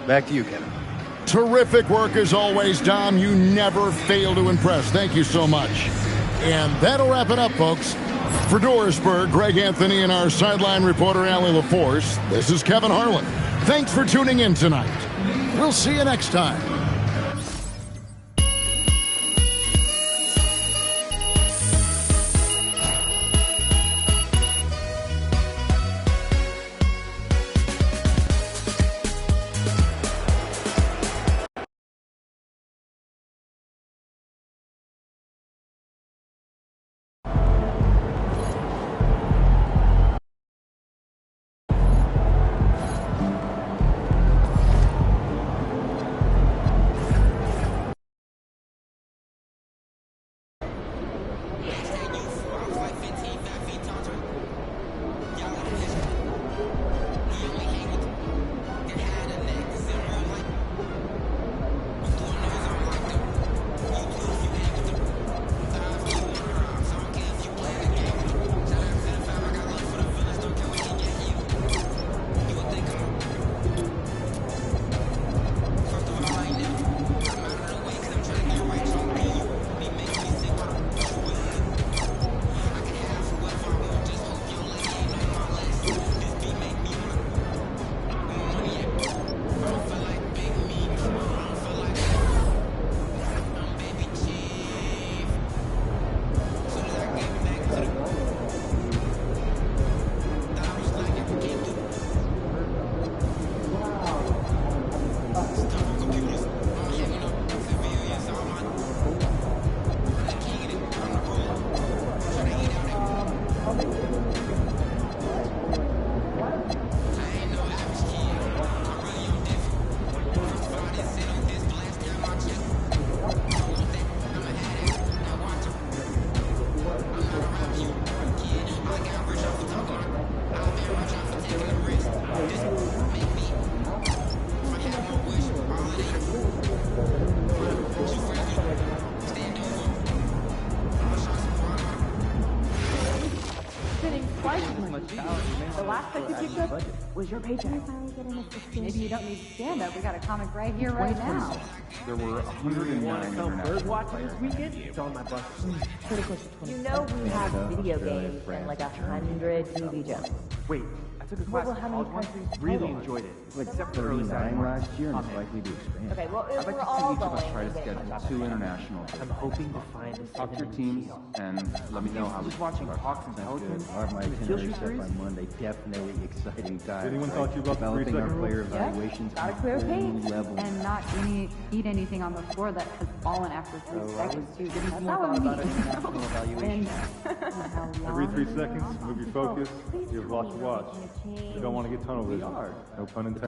Back to you, Kevin. Terrific work as always, Dom. You never fail to impress. Thank you so much. And that'll wrap it up, folks. For Dorisburg, Greg Anthony, and our sideline reporter, Allie LaForce, this is Kevin Harlan. Thanks for tuning in tonight. We'll see you next time. was your paycheck? Maybe you don't need to stand up. We got a comic right here, right now. There were 109 international watching this weekend? It's on my bus. Pretty close to 20. You know we have video games and like 100 movie jokes. Wait, I took a class in college once. Really enjoyed it. Except for early Saturday last year, and it's likely to expand. Okay, well, I'd like we're to all see each of us going try to to get schedule 2 international trips. I'm hoping to find Talk to your teams and let me know how we watching Hawks and Pelicans. I'll have my itinerary set by Monday. Definitely exciting time. Anyone talk to you about the developing our 3-second player rule? evaluations Got a on clear a whole pace level. and not eat anything on the floor that has fallen after 3 seconds. Too. That's how I mean. Every 3 seconds, move your focus, you have watch. You don't want to get tunnel vision. No pun intended.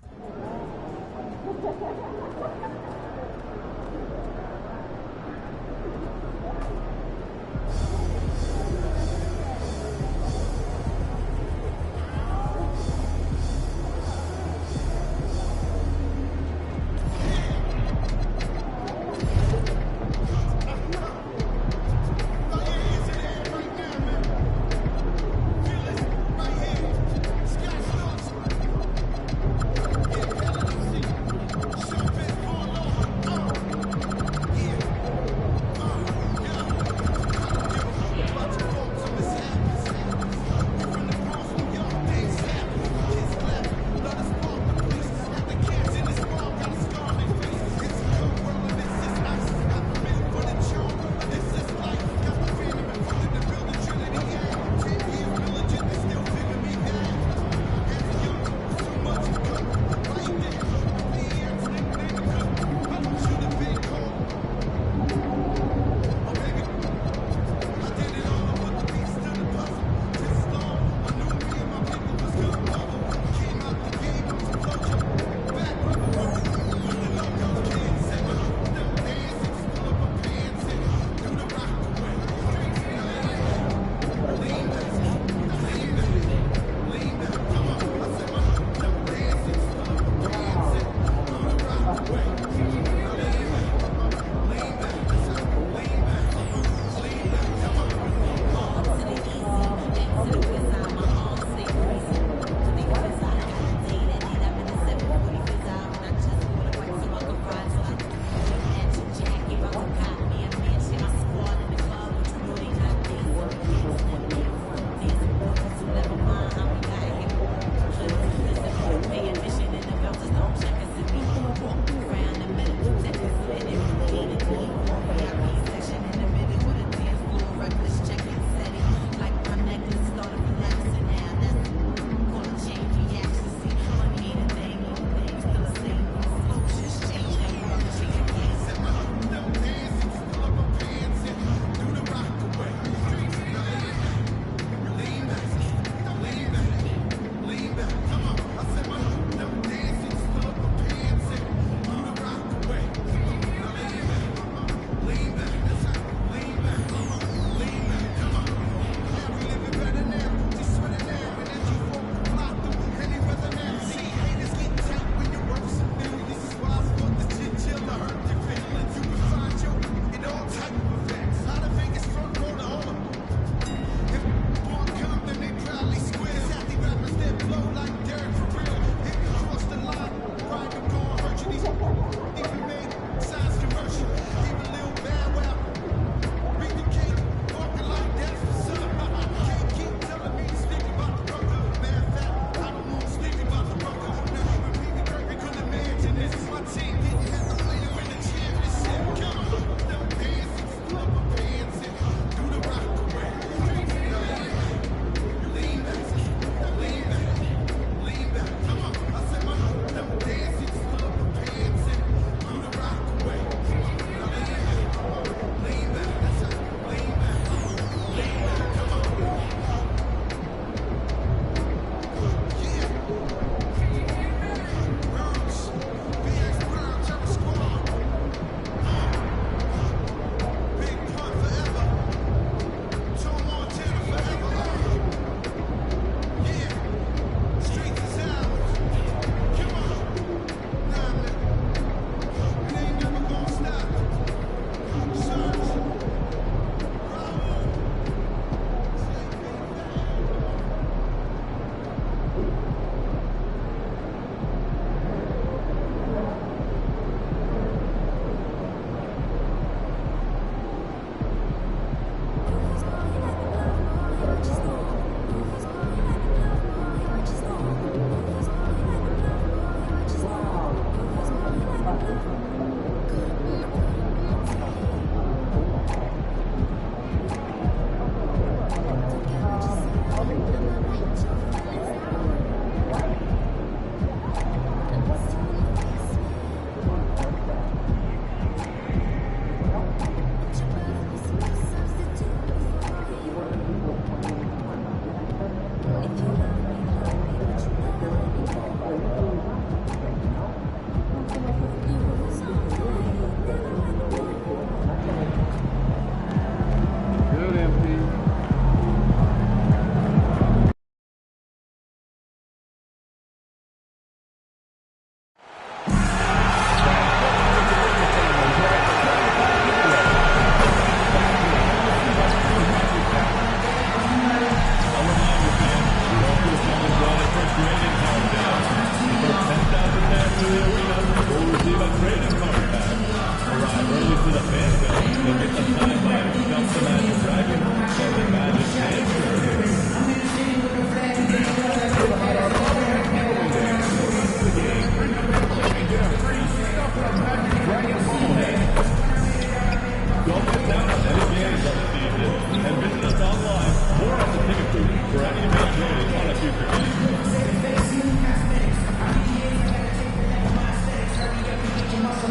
A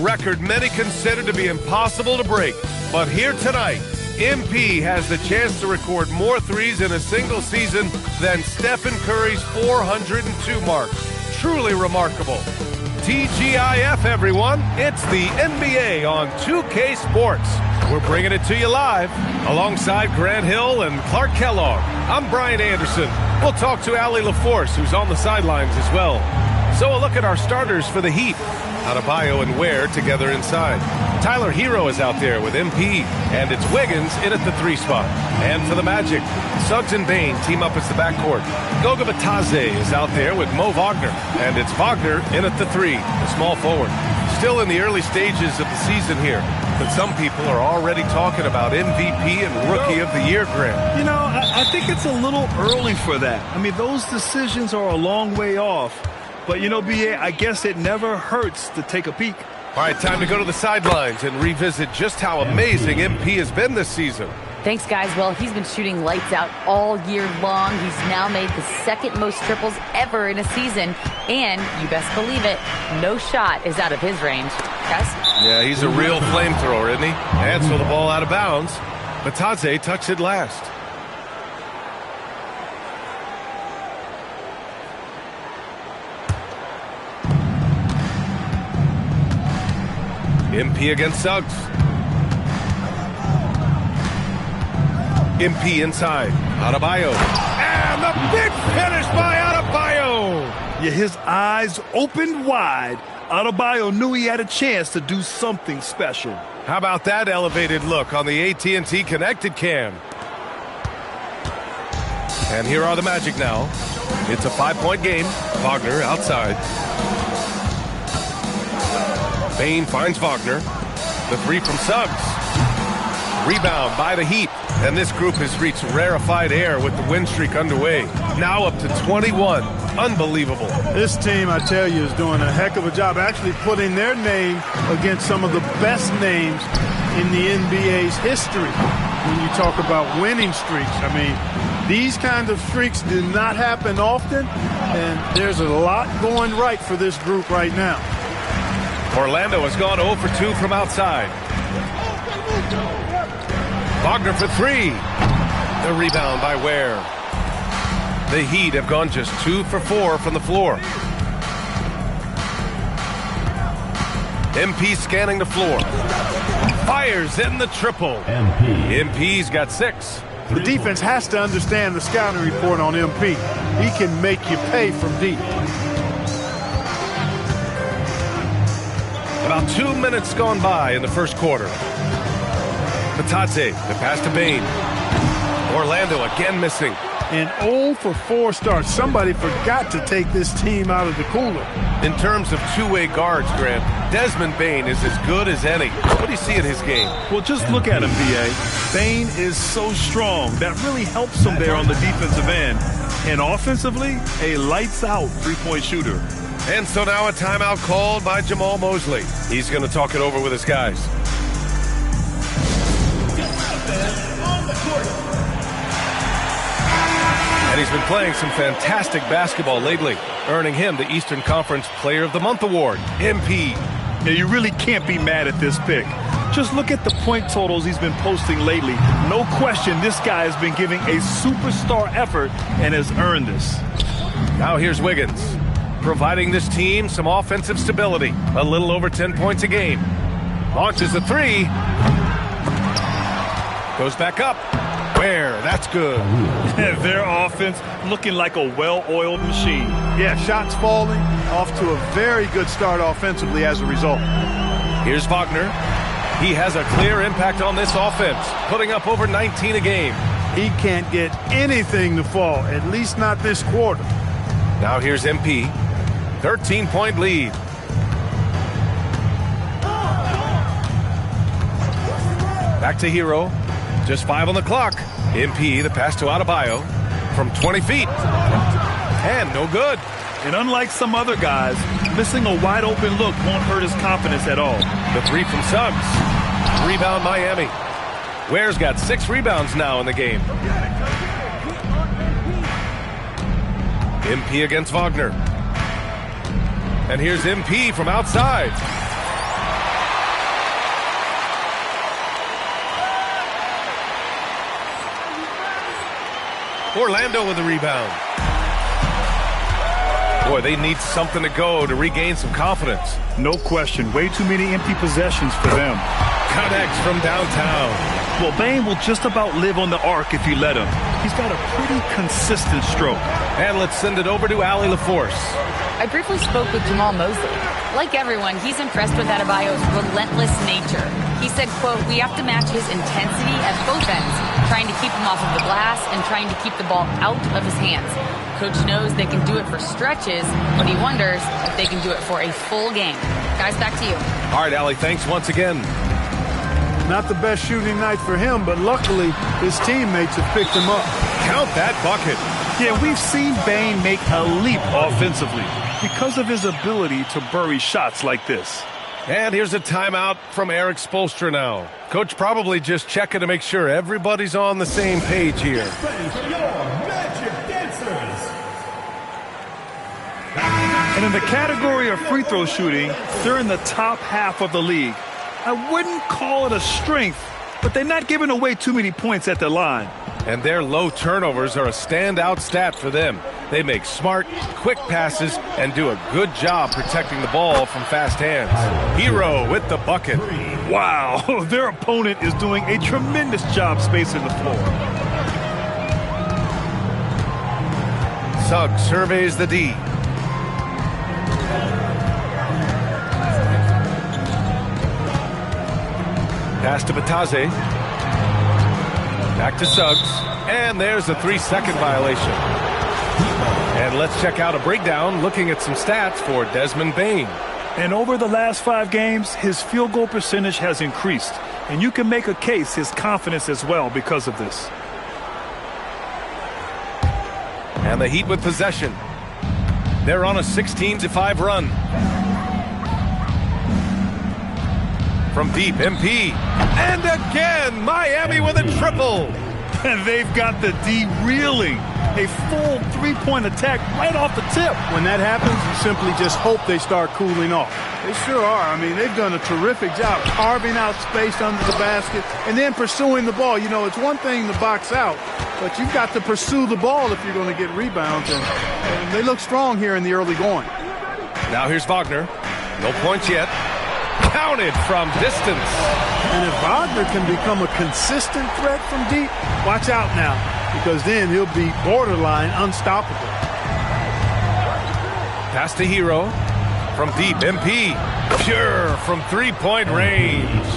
record many consider to be impossible to break. But here tonight, MP has the chance to record more threes in a single season than Stephen Curry's 402 mark. Truly remarkable. TGIF, everyone. It's the NBA on 2K Sports. We're bringing it to you live alongside Grant Hill and Clark Kellogg. I'm Brian Anderson. We'll talk to Allie LaForce, who's on the sidelines as well. So a look at our starters for the Heat. Adebayo and Ware together inside. Tyler Hero is out there with MP, and it's Wiggins in at the 3 spot. And for the Magic, Suggs and Bane team up as the backcourt. Goga Bitadze is out there with Mo Wagner, and it's Wagner in at the 3, the small forward. Still in the early stages of the season here, but some people are already talking about MVP and Rookie of the Year, Grant. You know, I think it's a little early for that. I mean, those decisions are a long way off. But, you know, B.A., I guess it never hurts to take a peek. All right, time to go to the sidelines and revisit just how amazing MP has been this season. Thanks, guys. Well, he's been shooting lights out all year long. He's now made the second most triples ever in a season. And, you best believe it, no shot is out of his range. Guys? Yeah, he's a real flamethrower, isn't he? And so the ball out of bounds. Bitadze touched it last. MP against Suggs. MP inside. Adebayo. And the big finish by Adebayo. Yeah, his eyes opened wide. Adebayo knew he had a chance to do something special. How about that elevated look on the AT&T connected cam? And here are the Magic now. It's a 5-point game. Wagner outside. Bane finds Wagner. The 3 from Suggs. Rebound by the Heat. And this group has reached rarefied air with the win streak underway. Now up to 21. Unbelievable. This team, I tell you, is doing a heck of a job actually putting their name against some of the best names in the NBA's history. When you talk about winning streaks, I mean, these kinds of streaks do not happen often, and there's a lot going right for this group right now. Orlando has gone 0 for 2 from outside. Wagner for 3. The rebound by Ware. The Heat have gone just 2 for 4 from the floor. MP scanning the floor. Fires in the triple. MP's got 6. The defense has to understand the scouting report on MP. He can make you pay from deep. About 2 minutes gone by in the first quarter. Bitadze, the pass to Bane. Orlando again missing. And 0 for 4 starts. Somebody forgot to take this team out of the cooler. In terms of two-way guards, Grant, Desmond Bane is as good as any. What do you see in his game? Well, just look at him, B.A. Bane is so strong. That really helps him there on the defensive end. And offensively, a lights-out three-point shooter. And so now a timeout called by Jamal Mosley. He's going to talk it over with his guys. And he's been playing some fantastic basketball lately, earning him the Eastern Conference Player of the Month award, MP. Yeah, you really can't be mad at this pick. Just look at the point totals he's been posting lately. No question this guy has been giving a superstar effort and has earned this. Now here's Wiggins, providing this team some offensive stability. A little over 10 points a game. Launches a 3. Goes back up. Where? That's good. Their offense looking like a well-oiled machine. Yeah, shots falling, off to a very good start offensively as a result. Here's Wagner. He has a clear impact on this offense, putting up over 19 a game. He can't get anything to fall, at least not this quarter. Now here's MP. 13-point lead. Back to Hero. Just 5 on the clock. MP, the pass to Adebayo from 20 feet. And no good. And unlike some other guys, missing a wide-open look won't hurt his confidence at all. The three from Suggs. Rebound Miami. Ware's got 6 rebounds now in the game. MP against Wagner. And here's MP from outside. Orlando with the rebound. Boy, they need something to go to regain some confidence. No question. Way too many empty possessions for them. Connects from downtown. Well, Bane will just about live on the arc if you let him. He's got a pretty consistent stroke. And let's send it over to Allie LaForce. I briefly spoke with Jamal Mosley. Like everyone, he's impressed with Adebayo's relentless nature. He said, quote, "We have to match his intensity at both ends, trying to keep him off of the glass and trying to keep the ball out of his hands. Coach knows they can do it for stretches, but he wonders if they can do it for a full game." Guys, back to you. All right, Allie, thanks once again. Not the best shooting night for him, but luckily his teammates have picked him up. Count that bucket. Yeah, we've seen Bane make a leap offensively because of his ability to bury shots like this. And here's a timeout from Eric Spoelstra now. Coach probably just checking to make sure everybody's on the same page here. And in the category of free throw shooting, they're in the top half of the league. I wouldn't call it a strength, but they're not giving away too many points at the line. And their low turnovers are a standout stat for them. They make smart, quick passes and do a good job protecting the ball from fast hands. Hero with the bucket. Wow, their opponent is doing a tremendous job spacing the floor. Suggs surveys the D. Pass to Batase. Back to Suggs. And there's a 3-second violation. And let's check out a breakdown looking at some stats for Desmond Bane. And over the last 5 games, his field goal percentage has increased. And you can make a case his confidence as well because of this. And the Heat with possession. They're on a 16-5 run. From deep, MP. And again, Miami with a triple. And they've got the D reeling. A full 3-point attack right off the tip. When that happens, you simply just hope they start cooling off. They sure are. I mean, they've done a terrific job carving out space under the basket and then pursuing the ball. You know, it's one thing to box out, but you've got to pursue the ball if you're going to get rebounds. And they look strong here in the early going. Now here's Wagner. No points yet. Counted from distance. And if Wagner can become a consistent threat from deep, watch out now, because then he'll be borderline unstoppable. Pass to Hero. From deep, MP. Pure from 3-point range.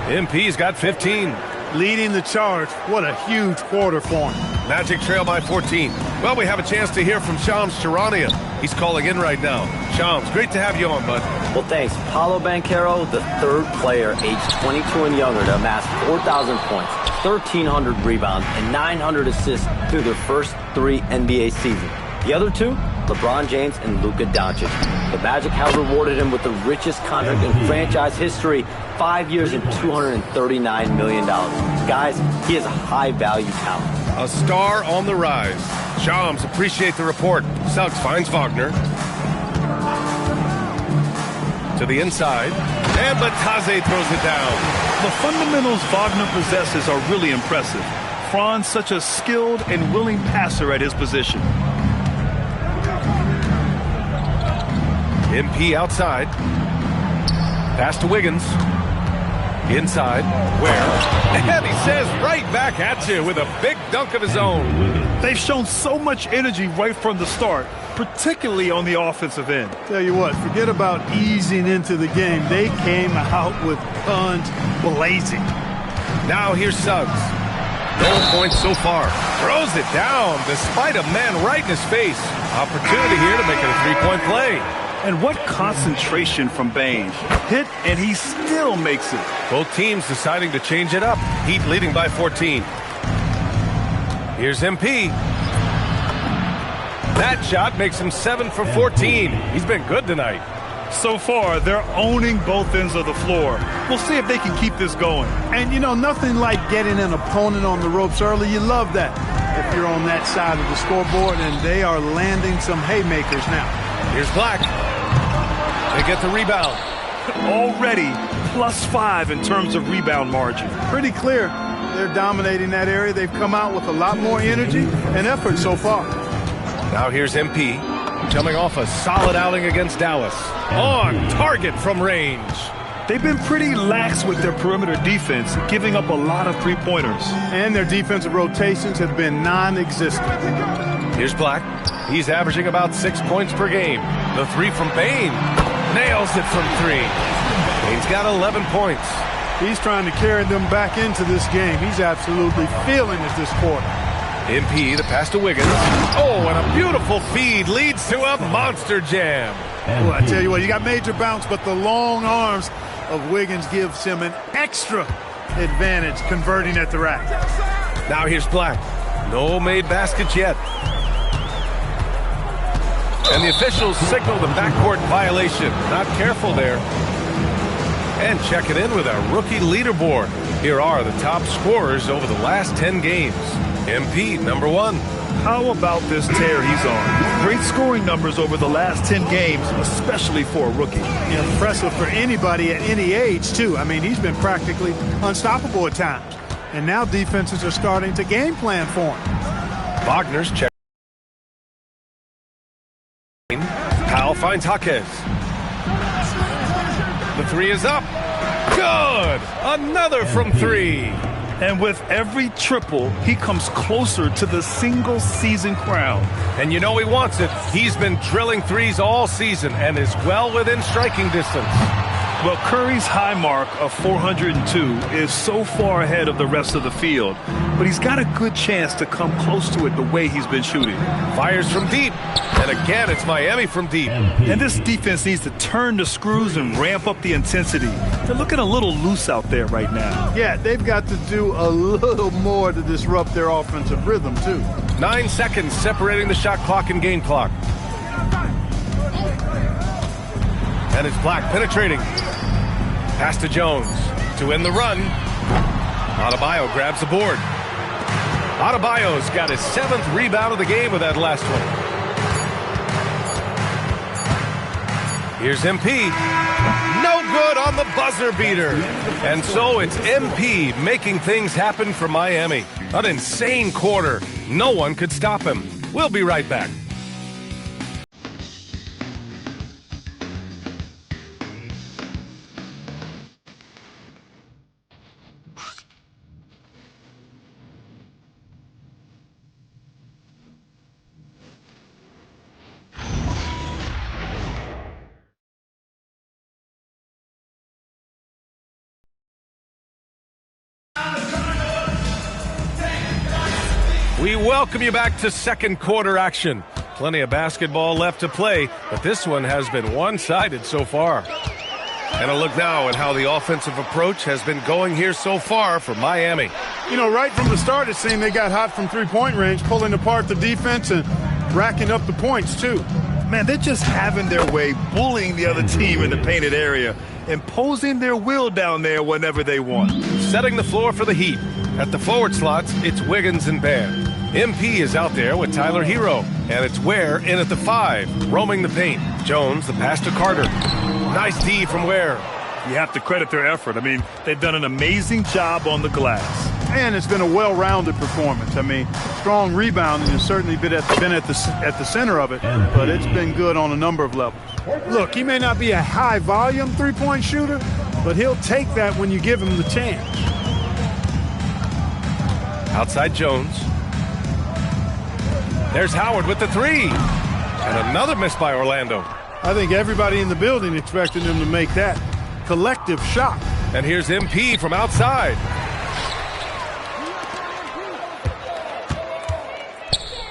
MP's got 15. Leading the charge. What a huge quarter for him. Magic trail by 14. Well, we have a chance to hear from Shams Charania. He's calling in right now. Shams, great to have you on, bud. Well, thanks. Paolo Banchero, the 3rd player aged 22 and younger to amass 4,000 points, 1,300 rebounds, and 900 assists through their first 3 NBA seasons. The other 2, LeBron James and Luka Doncic. The Magic have rewarded him with the richest contract in franchise history, 5 years and $239 million. Guys, he is a high-value talent. A star on the rise. Shams, appreciate the report. Suggs finds Wagner. To the inside. And Batase throws it down. The fundamentals Wagner possesses are really impressive. Franz such a skilled and willing passer at his position. MP outside. Pass to Wiggins. Inside. Where? And he says right back at you with a big dunk of his own. They've shown so much energy right from the start, particularly on the offensive end. Tell you what, forget about easing into the game. They came out with guns blazing. Now here's Suggs. No points so far. Throws it down despite a man right in his face. Opportunity here to make it a 3-point play. And what concentration from Bane. Hit, and he still makes it. Both teams deciding to change it up. Heat leading by 14. Here's MP. That shot makes him 7 for 14. He's been good tonight. So far, they're owning both ends of the floor. We'll see if they can keep this going. And, you know, nothing like getting an opponent on the ropes early. You love that if you're on that side of the scoreboard, and they are landing some haymakers now. Here's Black. They get the rebound. Already +5 in terms of rebound margin. Pretty clear. They're dominating that area. They've come out with a lot more energy and effort so far. Now here's MP. Coming off a solid outing against Dallas. On target from range. They've been pretty lax with their perimeter defense, giving up a lot of three-pointers. And their defensive rotations have been non-existent. Here's Black. He's averaging about 6 points per game. The three from Bain. Nails it from 3. Bain's got 11 points. He's trying to carry them back into this game. He's absolutely feeling it this quarter. MP, the pass to Wiggins. Oh, and a beautiful feed leads to a monster jam. Well, I tell you what, you got major bounce, but the long arms of Wiggins gives him an extra advantage converting at the rack. Now here's Black. No made baskets yet. And the officials signal the backcourt violation. Not careful there. And checking in with our rookie leaderboard. Here are the top scorers over the last 10 games. MP, number 1. How about this tear he's on? Great scoring numbers over the last 10 games, especially for a rookie. Impressive for anybody at any age, too. I mean, he's been practically unstoppable at times. And now defenses are starting to game plan for him. Wagner's check. Powell finds Jaquez. The three is up. Good! Another from 3. And with every triple, he comes closer to the single-season crown. And you know he wants it. He's been drilling threes all season and is well within striking distance. Well, Curry's high mark of 402 is so far ahead of the rest of the field, but he's got a good chance to come close to it the way he's been shooting. Fires from deep. And again, it's Miami from deep. And this defense needs to turn the screws and ramp up the intensity. They're looking a little loose out there right now. Yeah, they've got to do a little more to disrupt their offensive rhythm, too. 9 seconds separating the shot clock and game clock. And it's Black penetrating. Pass to Jones to end the run. Adebayo grabs the board. Adebayo's got his 7th rebound of the game with that last one. Here's MP. No good on the buzzer beater. And so it's MP making things happen for Miami. An insane quarter. No one could stop him. We'll be right back. We welcome you back to second quarter action. Plenty of basketball left to play, but this one has been one-sided so far. And a look now at how the offensive approach has been going here so far for Miami. You know, right from the start, it seemed they got hot from three-point range, pulling apart the defense and racking up the points, too. Man, they're just having their way, bullying the other team in the painted area, imposing their will down there whenever they want. Setting the floor for the Heat. At the forward slots, it's Wiggins and Bam. MP is out there with Tyler Hero, and it's Ware in at the 5, roaming the paint. Jones, the pass to Carter. Nice D from Ware. You have to credit their effort. I mean, they've done an amazing job on the glass. And it's been a well-rounded performance. I mean, strong rebounding has certainly been at the center of it, but it's been good on a number of levels. Look, he may not be a high-volume three-point shooter, but he'll take that when you give him the chance. Outside Jones. There's Howard with the 3. And another miss by Orlando. I think everybody in the building expected him to make that collective shot. And here's MP from outside.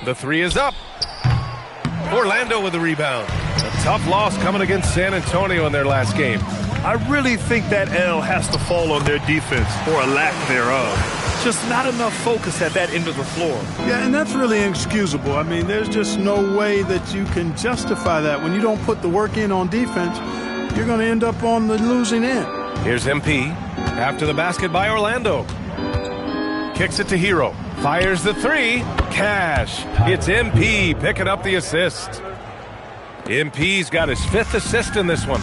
The 3 is up. Orlando with the rebound. A tough loss coming against San Antonio in their last game. I really think that L has to fall on their defense, or a lack thereof. Just not enough focus at that end of the floor. Yeah, and that's really inexcusable. I mean, there's just no way that you can justify that. When you don't put the work in on defense, you're going to end up on the losing end. Here's MP after the basket by Orlando. Kicks it to Hero. Fires the three. Cash. It's MP picking up the assist. MP's got his 5th assist in this one.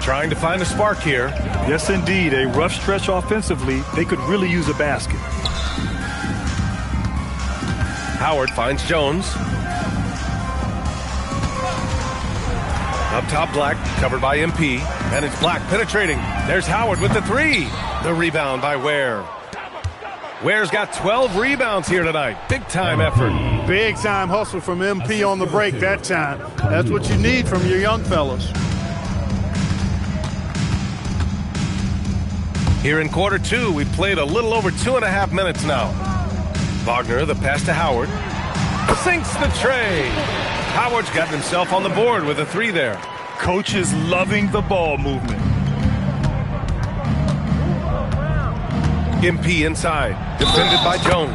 Trying to find a spark here. Yes, indeed. A rough stretch offensively. They could really use a basket. Howard finds Jones. Up top, Black, covered by MP. And it's Black penetrating. There's Howard with the three. The rebound by Ware. Ware's got 12 rebounds here tonight. Big-time effort. Big-time hustle from MP on the break that time. That's what you need from your young fellas. Here in quarter 2, we've played a little over 2.5 minutes now. Wagner, the pass to Howard. Sinks the tray. Howard's gotten himself on the board with a three there. Coach is loving the ball movement. MP inside, defended by Jones.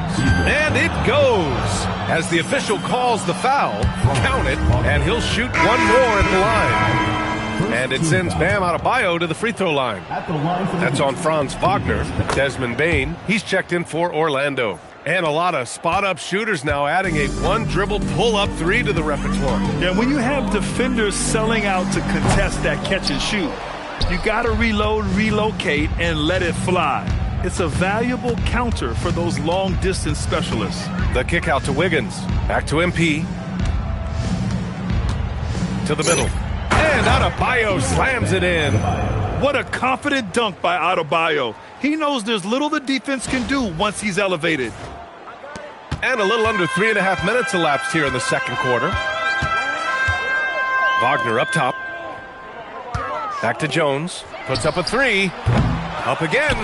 And it goes. As the official calls the foul, count it, and he'll shoot one more at the line. And it sends Bam Adebayo to the free throw line. That's on Franz Wagner. Desmond Bane, he's checked in for Orlando. And a lot of spot-up shooters now adding a one-dribble pull-up three to the repertoire. Yeah, when you have defenders selling out to contest that catch and shoot, you got to reload, relocate, and let it fly. It's a valuable counter for those long-distance specialists. The kick out to Wiggins. Back to MP. To the middle. And Adebayo slams it in. What a confident dunk by Adebayo. He knows there's little the defense can do once he's elevated. And a little under 3.5 minutes elapsed here in the second quarter. Wagner up top. Back to Jones. Puts up a three. Up again.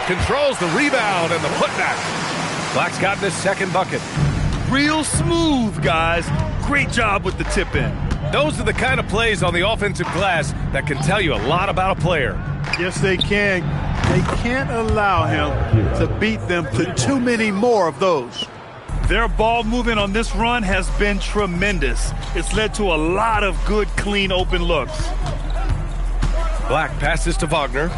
Controls the rebound and the putback. Black's gotten his second bucket. Real smooth, guys. Great job with the tip in. Those are the kind of plays on the offensive glass that can tell you a lot about a player. Yes, they can. They can't allow him to beat them to too many more of those. Their ball movement on this run has been tremendous. It's led to a lot of good, clean, open looks. Black passes to Wagner.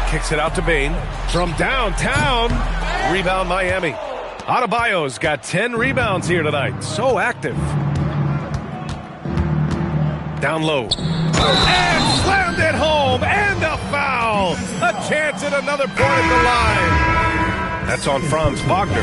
Kicks it out to Bane. From downtown. Rebound Miami. Adebayo's got 10 rebounds here tonight. So active. Down low. And slammed it home. And a foul. A chance at another point at the line. That's on Franz Wagner.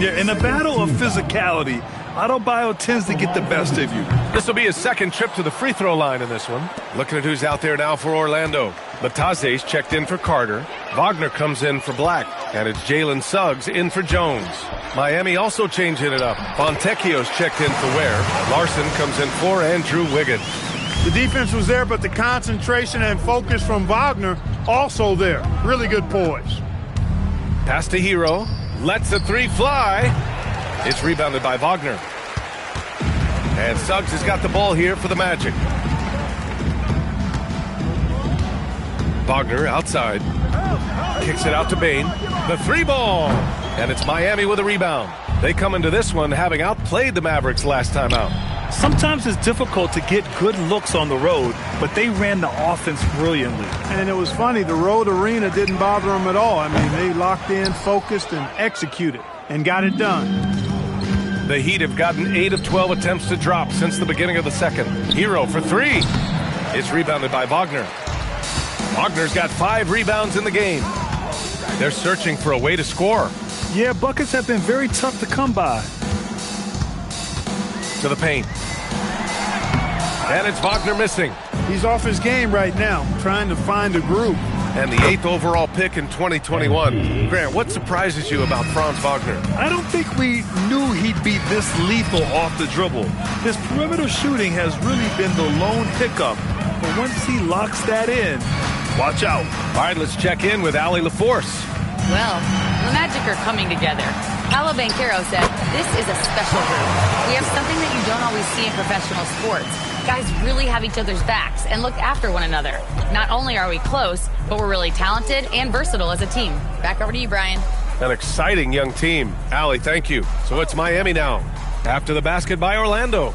Yeah, in a battle of physicality, Adebayo tends to get the best of you. This will be his second trip to the free throw line in this one. Looking at who's out there now for Orlando. Bataze's checked in for Carter. Wagner comes in for Black. And it's Jalen Suggs in for Jones. Miami also changing it up. Fontecchio's checked in for Ware. Larson comes in for Andrew Wiggins. The defense was there, but the concentration and focus from Wagner also there. Really good poise. Pass to Hero. Lets the three fly. It's rebounded by Wagner. And Suggs has got the ball here for the Magic. Wagner outside. Kicks it out to Bane. The three ball. And it's Miami with a rebound. They come into this one having outplayed the Mavericks last time out. Sometimes it's difficult to get good looks on the road, but they ran the offense brilliantly. And it was funny, the road arena didn't bother them at all. I mean, they locked in, focused, and executed, and got it done. The Heat have gotten 8 of 12 attempts to drop since the beginning of the second. Hero for three. It's rebounded by Wagner. Wagner's got 5 rebounds in the game. They're searching for a way to score. Yeah, buckets have been very tough to come by. To the paint. And it's Wagner missing. He's off his game right now, trying to find a groove. And the 8th overall pick in 2021. Grant, what surprises you about Franz Wagner? I don't think we knew he'd be this lethal off the dribble. His perimeter shooting has really been the lone hiccup. But once he locks that in, watch out. All right, let's check in with Allie LaForce. Well, the Magic are coming together. Paolo Banchero said, "This is a special group. We have something that you don't always see in professional sports. Guys really have each other's backs and look after one another. Not only are we close, but we're really talented and versatile as a team. Back over to you, Brian. An exciting young team. Allie, thank you. So it's Miami now, after the basket by Orlando.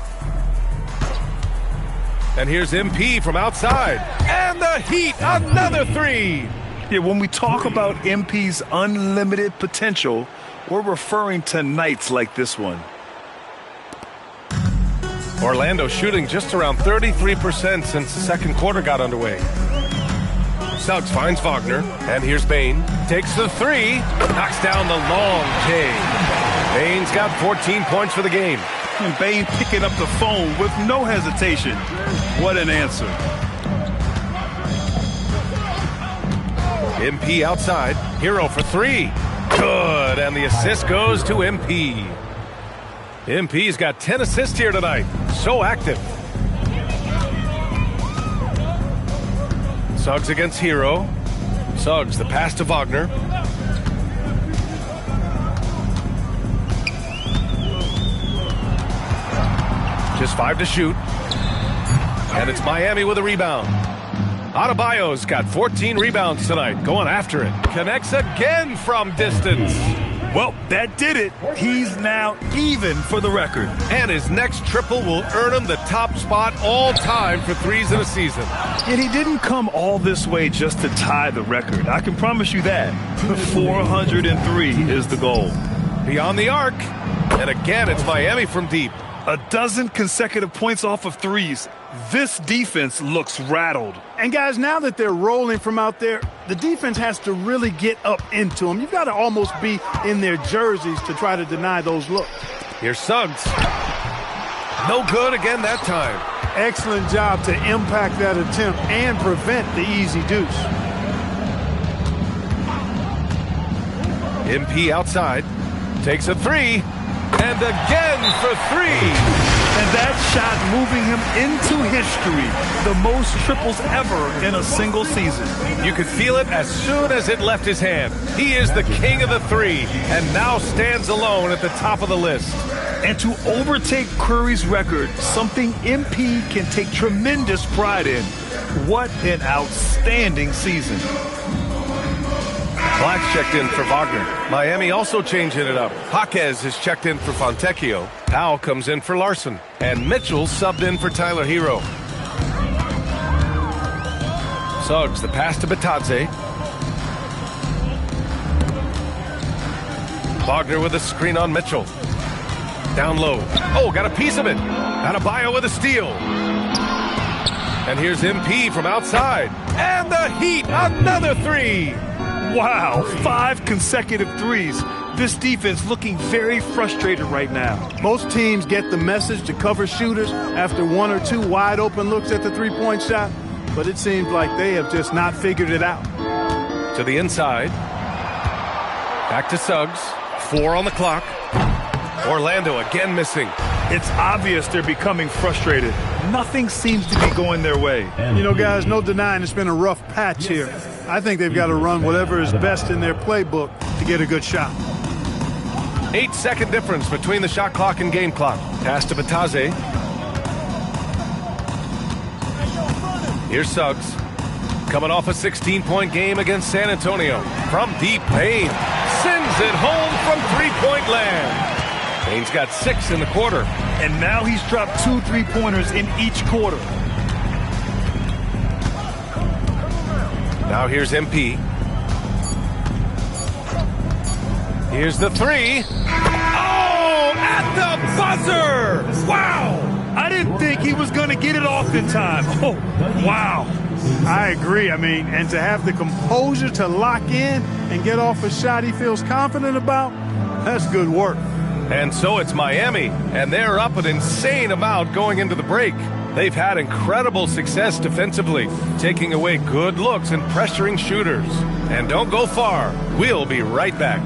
And here's MP from outside. And the Heat, another three. Yeah, when we talk about MP's unlimited potential, we're referring to nights like this one. Orlando shooting just around 33% since the second quarter got underway. Suggs finds Wagner, and here's Bain. Takes the three, knocks down the long J. Bain's got 14 points for the game. And Bain picking up the phone with no hesitation. What an answer. MP outside, Hero for three. Good, and the assist goes to MP. MP's got 10 assists here tonight. So active. Suggs against Hero. Suggs, the pass to Wagner. Just 5 to shoot. And it's Miami with a rebound. Adebayo's got 14 rebounds tonight, going after it. Connects again from distance. Well, that did it. He's now even for the record. And his next triple will earn him the top spot all time for threes in a season. And he didn't come all this way just to tie the record. I can promise you that. 403 is the goal. Beyond the arc. And again, it's Miami from deep. A dozen consecutive points off of threes. This defense looks rattled. And guys, now that they're rolling from out there, the defense has to really get up into them. You've got to almost be in their jerseys to try to deny those looks. Here's Suggs. No good again that time. Excellent job to impact that attempt and prevent the easy deuce. MP outside. Takes a three. And again for three. And that shot moving him into history. The most triples ever in a single season. You could feel it as soon as it left his hand. He is the king of the three and now stands alone at the top of the list. And to overtake Curry's record, something MP can take tremendous pride in. What an outstanding season. Black's checked in for Wagner. Miami also changing it up. Jaquez is checked in for Fontecchio. Powell comes in for Larson. And Mitchell subbed in for Tyler Hero. Suggs, the pass to Batadze. Wagner with a screen on Mitchell. Down low. Oh, got a piece of it. Adebayo with a steal. And here's MP from outside. And the Heat, another three. Wow, 5 consecutive threes. This defense looking very frustrated right now. Most teams get the message to cover shooters after 1 or 2 wide open looks at the three-point shot, but it seems like they have just not figured it out. To the inside. Back to Suggs. 4 on the clock. Orlando again missing. It's obvious they're becoming frustrated. Nothing seems to be going their way. You know, guys, no denying it's been a rough patch here. I think they've got to run whatever is best in their playbook to get a good shot. 8-second difference between the shot clock and game clock. Pass to Batadze. Here's Suggs. Coming off a 16-point game against San Antonio. From deep, Payne sends it home from three-point land. Payne's got 6 in the quarter. And now he's dropped 2 3-pointers in each quarter. Now here's MP. Here's the three. Oh, at the buzzer! Wow! I didn't think he was going to get it off in time. Oh, wow. I agree. I mean, and to have the composure to lock in and get off a shot he feels confident about, that's good work. And so it's Miami, and they're up an insane amount going into the break. They've had incredible success defensively, taking away good looks and pressuring shooters. And don't go far. We'll be right back.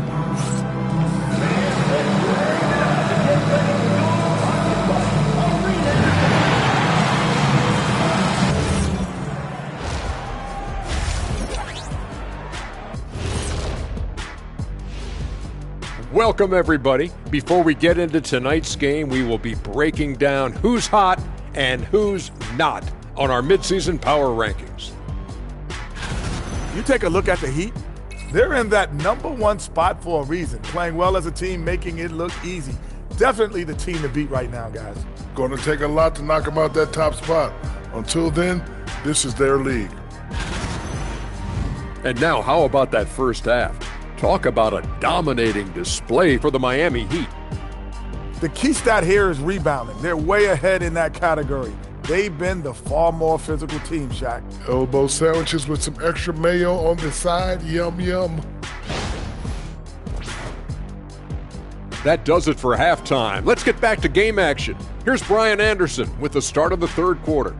Welcome, everybody. Before we get into tonight's game, we will be breaking down who's hot and who's not on our midseason power rankings. You take a look at the Heat, they're in that #1 spot for a reason, playing well as a team, making it look easy. Definitely the team to beat right now, guys. Going to take a lot to knock them out that top spot. Until then, this is their league. And now, how about that first half? Talk about a dominating display for the Miami Heat. The key stat here is rebounding. They're way ahead in that category. They've been the far more physical team, Shaq. Elbow sandwiches with some extra mayo on the side. Yum, yum. That does it for halftime. Let's get back to game action. Here's Brian Anderson with the start of the third quarter.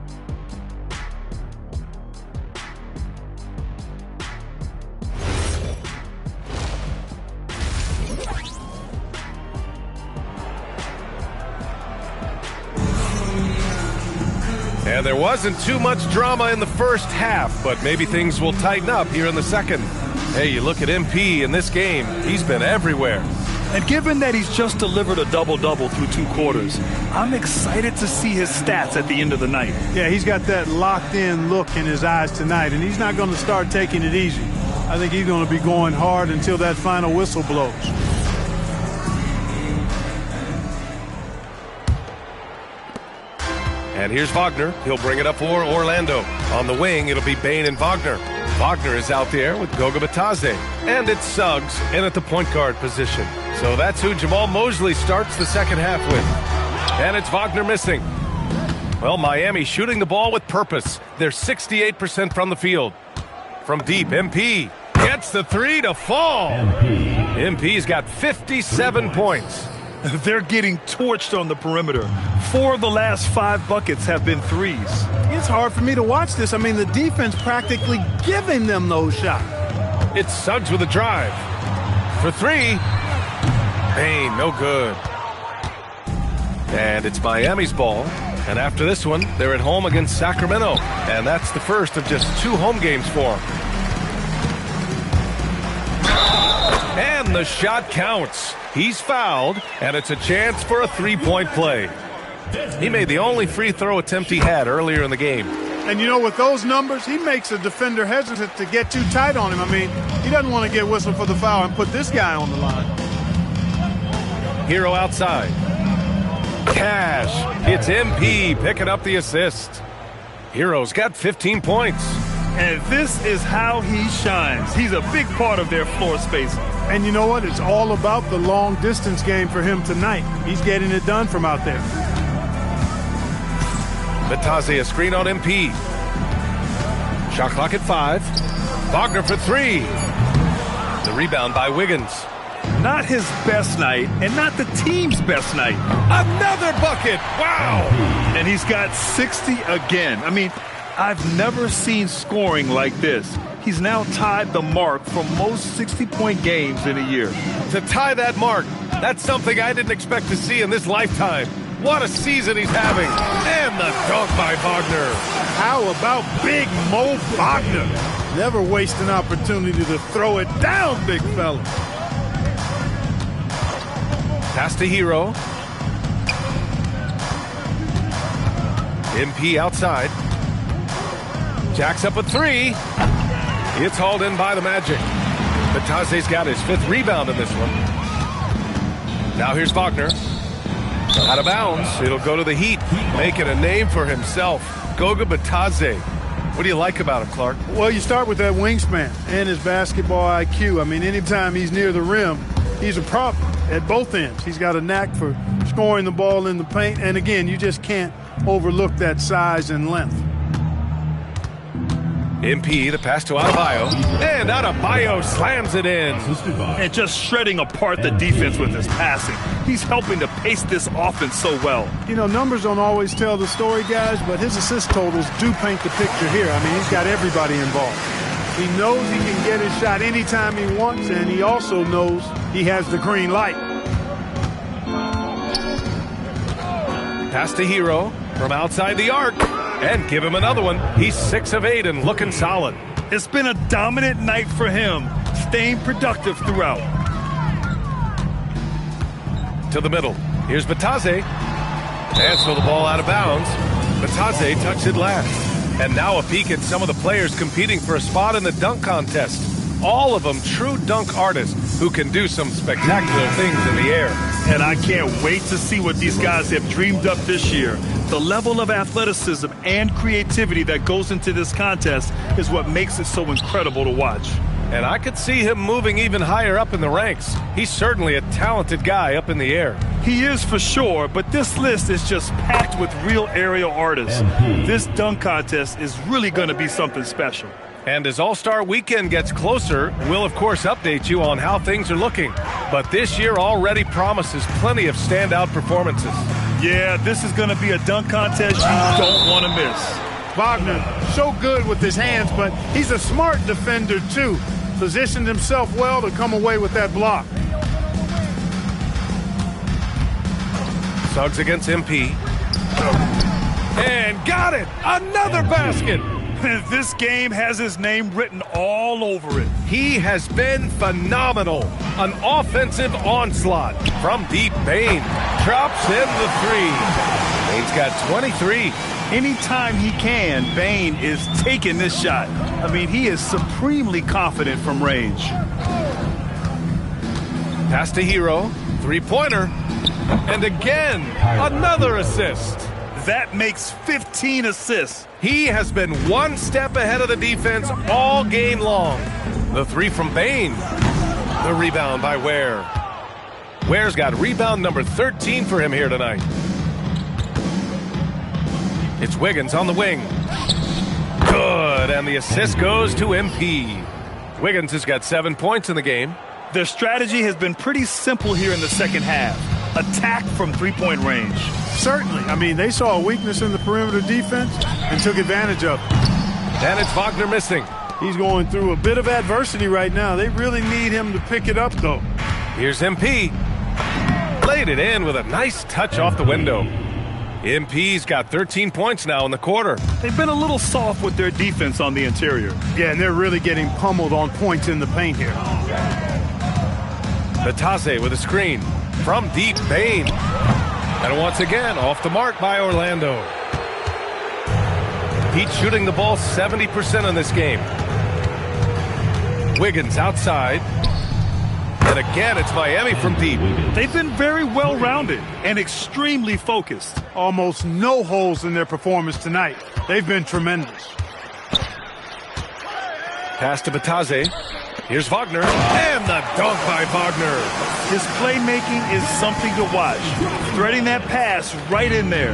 And there wasn't too much drama in the first half, but maybe things will tighten up here in the second. Hey, you look at MP in this game, he's been everywhere. And given that he's just delivered a double-double through 2 quarters, I'm excited to see his stats at the end of the night. Yeah, he's got that locked-in look in his eyes tonight, and he's not going to start taking it easy. I think he's going to be going hard until that final whistle blows. And here's Wagner. He'll bring it up for Orlando. On the wing, it'll be Bane and Wagner. Wagner is out there with Goga Bitadze. And it's Suggs in at the point guard position. So that's who Jamal Mosley starts the second half with. And it's Wagner missing. Well, Miami shooting the ball with purpose. They're 68% from the field. From deep, MP gets the 3 to fall. MP's got 57 points. They're getting torched on the perimeter. 4 of the last 5 buckets have been threes. It's hard for me to watch this. I mean, the defense practically giving them those shots. It's Suggs with a drive. For 3. Bane, no good. And it's Miami's ball. And after this one, they're at home against Sacramento. And that's the first of just 2 home games for them. And the shot counts. He's fouled, and it's a chance for a 3-point play. He made the only free throw attempt he had earlier in the game. And, you know, with those numbers, he makes a defender hesitant to get too tight on him. I mean, he doesn't want to get whistled for the foul and put this guy on the line. Hero outside. Cash. It's MP picking up the assist. Hero's got 15 points. And this is how he shines. He's a big part of their floor spacing. And you know what? It's all about the long distance game for him tonight. He's getting it done from out there. Bitadze a screen on MP. Shot clock at 5. Wagner for 3. The rebound by Wiggins. Not his best night, and not the team's best night. Another bucket! Wow! And he's got 60 again. I mean, I've never seen scoring like this. He's now tied the mark for most 60-point games in a year. To tie that mark, that's something I didn't expect to see in this lifetime. What a season he's having. And the dunk by Wagner. How about Big Mo Wagner? Never waste an opportunity to throw it down, big fella. Pass to Hero. MP outside. Jacks up a 3. It's hauled in by the Magic. Bitadze's got his 5th rebound in this one. Now here's Wagner. Out of bounds. It'll go to the Heat, making a name for himself. Goga Bitadze. What do you like about him, Clark? Well, you start with that wingspan and his basketball IQ. I mean, anytime he's near the rim, he's a problem at both ends. He's got a knack for scoring the ball in the paint. And again, you just can't overlook that size and length. MP, the pass to Adebayo, and Adebayo slams it in. And just shredding apart the defense with his passing. He's helping to pace this offense so well. You know, numbers don't always tell the story, guys, but his assist totals do paint the picture here. I mean, he's got everybody involved. He knows he can get his shot anytime he wants, and he also knows he has the green light. Pass to Hero from outside the arc. And give him another one. He's 6 of 8 and looking solid. It's been a dominant night for him, staying productive throughout. To the middle. Here's Bitadze. And so the ball out of bounds. Batadze tucks it last. And now a peek at some of the players competing for a spot in the dunk contest. All of them true dunk artists who can do some spectacular things in the air. And I can't wait to see what these guys have dreamed up this year. The level of athleticism and creativity that goes into this contest is what makes it so incredible to watch. And I could see him moving even higher up in the ranks. He's certainly a talented guy up in the air. He is for sure, but this list is just packed with real aerial artists. This dunk contest is really going to be something special. And as All-Star Weekend gets closer, we'll of course update you on how things are looking. But this year already promises plenty of standout performances. Yeah, this is going to be a dunk contest you don't want to miss. Wagner, so good with his hands, but he's a smart defender too. Positioned himself well to come away with that block. Suggs against MP. And got it! Another basket! This game has his name written all over it. He has been phenomenal. An offensive onslaught from deep. Bane drops in the three. Bane's got 23. Anytime he can, Bane is taking this shot. I mean, he is supremely confident from range. Pass to Hero. Three-pointer. And again, another assist. That makes 15 assists. He has been one step ahead of the defense all game long. The three from Bane. The rebound by Ware. Ware's got rebound number 13 for him here tonight. It's Wiggins on the wing. Good, and the assist goes to MP. Wiggins has got 7 points in the game. Their strategy has been pretty simple here in the second half. Attack from three-point range. Certainly. I mean, they saw a weakness in the perimeter defense and took advantage of it. And it's Wagner missing. He's going through a bit of adversity right now. They really need him to pick it up, though. Here's MP. Laid it in with a nice touch off the window. MP's got 13 points now in the quarter. They've been a little soft with their defense on the interior. Yeah, and they're really getting pummeled on points in the paint here. Batadze with a screen. From deep, Bane. And once again, off the mark by Orlando. He's shooting the ball 70% in this game. Wiggins outside. And again, it's Miami from deep. They've been very well-rounded and extremely focused. Almost no holes in their performance tonight. They've been tremendous. Pass to Batadze. Here's Wagner. And the dunk by Wagner. His playmaking is something to watch. Threading that pass right in there.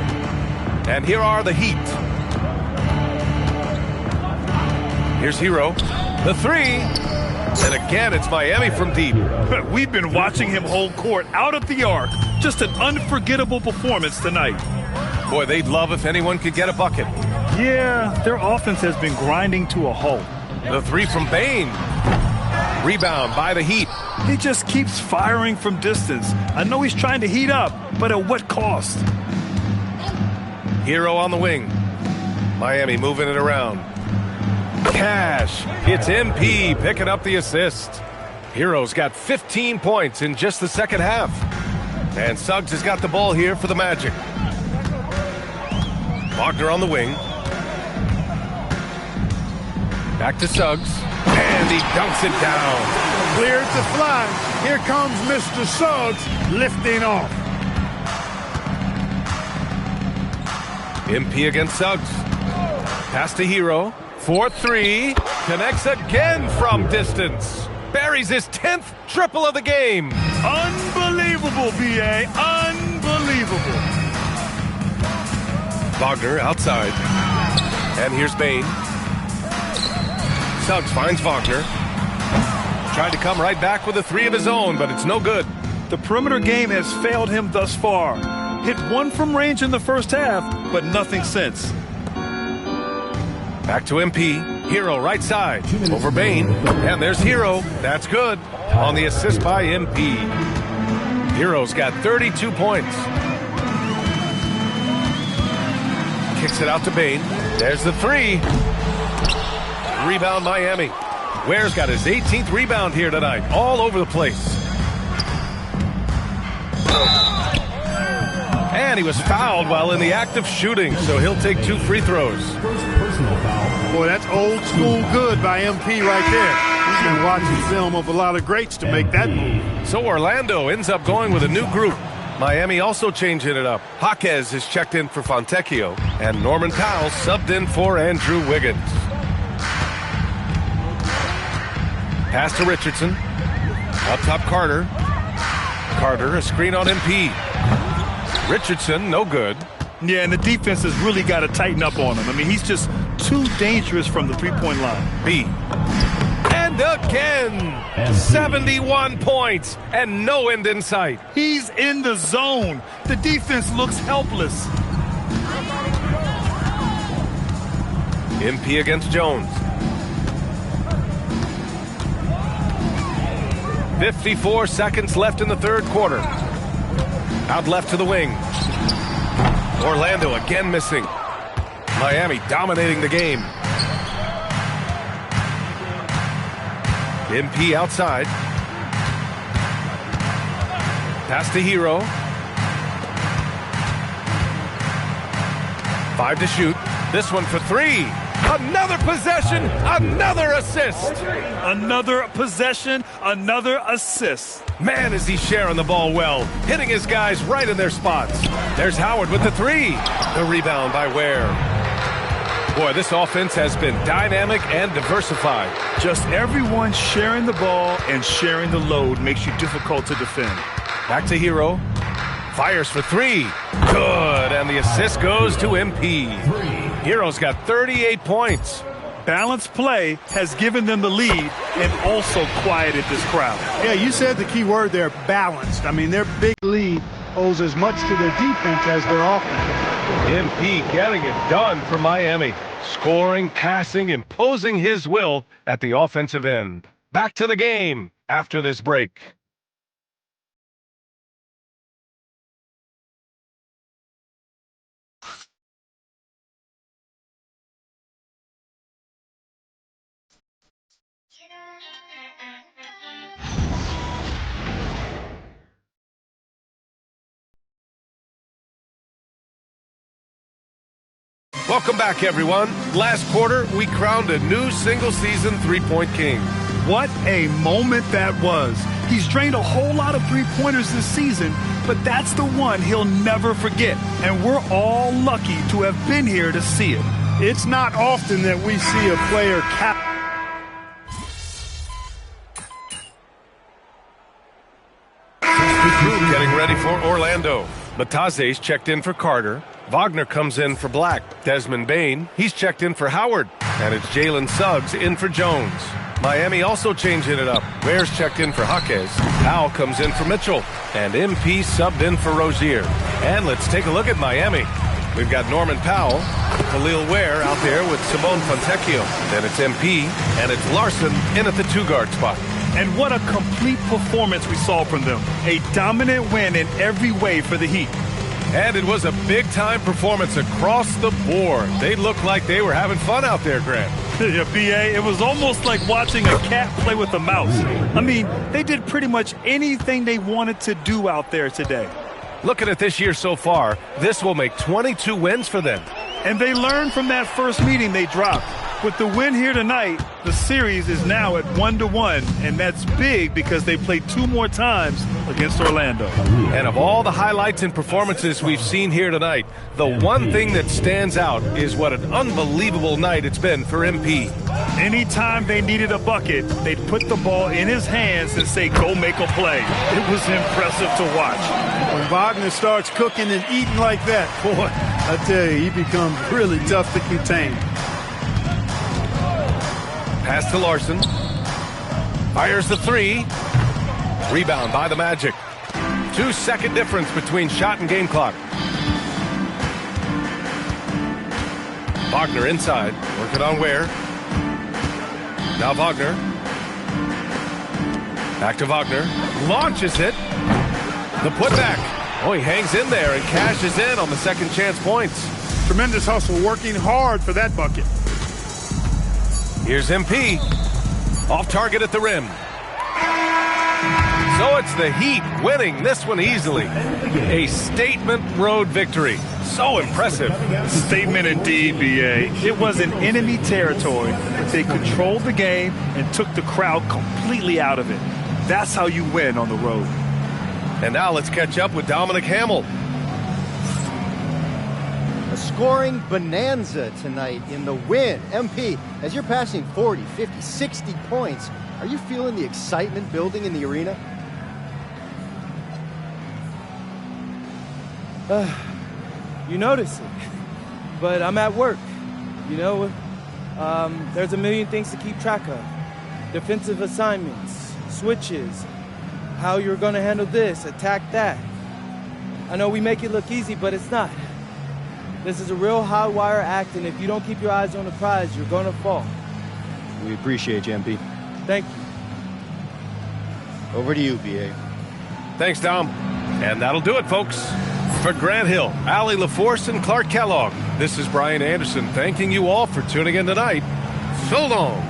And here are the Heat. Here's Hero. The three. And again, it's Miami from deep. We've been watching him hold court out of the arc. Just an unforgettable performance tonight. Boy, they'd love if anyone could get a bucket. Yeah, their offense has been grinding to a halt. The three from Bane. Rebound by the Heat. He just keeps firing from distance. I know he's trying to heat up, but at what cost? Hero on the wing. Miami moving it around. Cash. It's MP picking up the assist. Hero's got 15 points in just the second half. And Suggs has got the ball here for the Magic. Wagner on the wing. Back to Suggs. And he dunks it down. Cleared to fly. Here comes Mr. Suggs lifting off. MP against Suggs. Pass to Hero. 4-3. Connects again from distance. Buries his 10th triple of the game. Unbelievable, B.A. Unbelievable. Wagner outside. And here's Bane. Suggs finds Wagner. Tried to come right back with a three of his own, but it's no good. The perimeter game has failed him thus far. Hit one from range in the first half, but nothing since. Back to MP. Hero right side. Over Bane. And there's Hero. That's good. On the assist by MP. Hero's got 32 points. Kicks it out to Bane. There's the three. Rebound Miami. Ware's got his 18th rebound here tonight. All over the place. And he was fouled while in the act of shooting, so he'll take 2 free throws. Boy, that's old school good by MP right there. He's been watching film of a lot of greats to make that move. So Orlando ends up going with a new group. Miami also changing it up. Jaquez is checked in for Fontecchio, and Norman Powell subbed in for Andrew Wiggins. Pass to Richardson. Up top, Carter. Carter, a screen on MP. Richardson, no good. Yeah, and the defense has really got to tighten up on him. I mean, he's just too dangerous from the three-point line. B. And again, 71 points and no end in sight. He's in the zone. The defense looks helpless. MP against Jones. 54 seconds left in the third quarter. Out left to the wing. Orlando again missing. Miami dominating the game. MP outside. Pass to Hero. 5 to shoot. This one for 3. Another possession, another assist. Another possession, another assist. Man, is he sharing the ball well, hitting his guys right in their spots. There's Howard with the 3. The rebound by Ware. Boy, this offense has been dynamic and diversified. Just everyone sharing the ball and sharing the load makes you difficult to defend. Back to Hero. Fires for 3. Good, and the assist goes to MP. Hero's got 38 points. Balanced play has given them the lead and also quieted this crowd. Yeah, you said the key word there, balanced. I mean, their big lead owes as much to their defense as their offense. MP getting it done for Miami. Scoring, passing, imposing his will at the offensive end. Back to the game after this break. Welcome back, everyone. Last quarter, we crowned a new single-season three-point king. What a moment that was. He's drained a whole lot of three-pointers this season, but that's the one he'll never forget. And we're all lucky to have been here to see it. It's not often that we see a player Getting ready for Orlando. Bataze's checked in for Carter. Wagner comes in for Black. Desmond Bain, he's checked in for Howard. And it's Jalen Suggs in for Jones. Miami also changing it up. Ware's checked in for Jaquez. Powell comes in for Mitchell. And MP subbed in for Rozier. And let's take a look at Miami. We've got Norman Powell, Khalil Ware out there with Simone Fontecchio. Then it's MP, and it's Larson in at the 2-guard spot. And what a complete performance we saw from them. A dominant win in every way for the Heat. And it was a big-time performance across the board. They looked like they were having fun out there, Grant. Yeah, B.A., it was almost like watching a cat play with a mouse. I mean, they did pretty much anything they wanted to do out there today. Looking at this year so far, this will make 22 wins for them. And they learned from that first meeting they dropped. With the win here tonight, the series is now at 1-1, and that's big because they played 2 more times against Orlando. And of all the highlights and performances we've seen here tonight, the one thing that stands out is what an unbelievable night it's been for MP. Anytime they needed a bucket, they'd put the ball in his hands and say, go make a play. It was impressive to watch. When Wagner starts cooking and eating like that, boy, I tell you, he becomes really tough to contain. Pass to Larson. Fires the 3. Rebound by the Magic. 2-second difference between shot and game clock. Wagner inside. Working on Ware. Now Wagner. Back to Wagner. Launches it. The putback. Oh, he hangs in there and cashes in on the second chance points. Tremendous hustle, working hard for that bucket. Here's MP. Off target at the rim. So it's the Heat winning this one easily. A statement road victory. So impressive. Statement indeed, B.A. It was in enemy territory, but they controlled the game and took the crowd completely out of it. That's how you win on the road. And now let's catch up with Dominic Hamill. A scoring bonanza tonight in the win. MP, as you're passing 40, 50, 60 points, are you feeling the excitement building in the arena? You notice it, but I'm at work. You know, there's a million things to keep track of. Defensive assignments, switches, how you're going to handle this, attack that. I know we make it look easy, but it's not. This is a real high-wire act, and if you don't keep your eyes on the prize, you're going to fall. We appreciate you, MP. Thank you. Over to you, B.A. Thanks, Dom. And that'll do it, folks. For Grant Hill, Allie LaForce, and Clark Kellogg, this is Brian Anderson thanking you all for tuning in tonight. So long.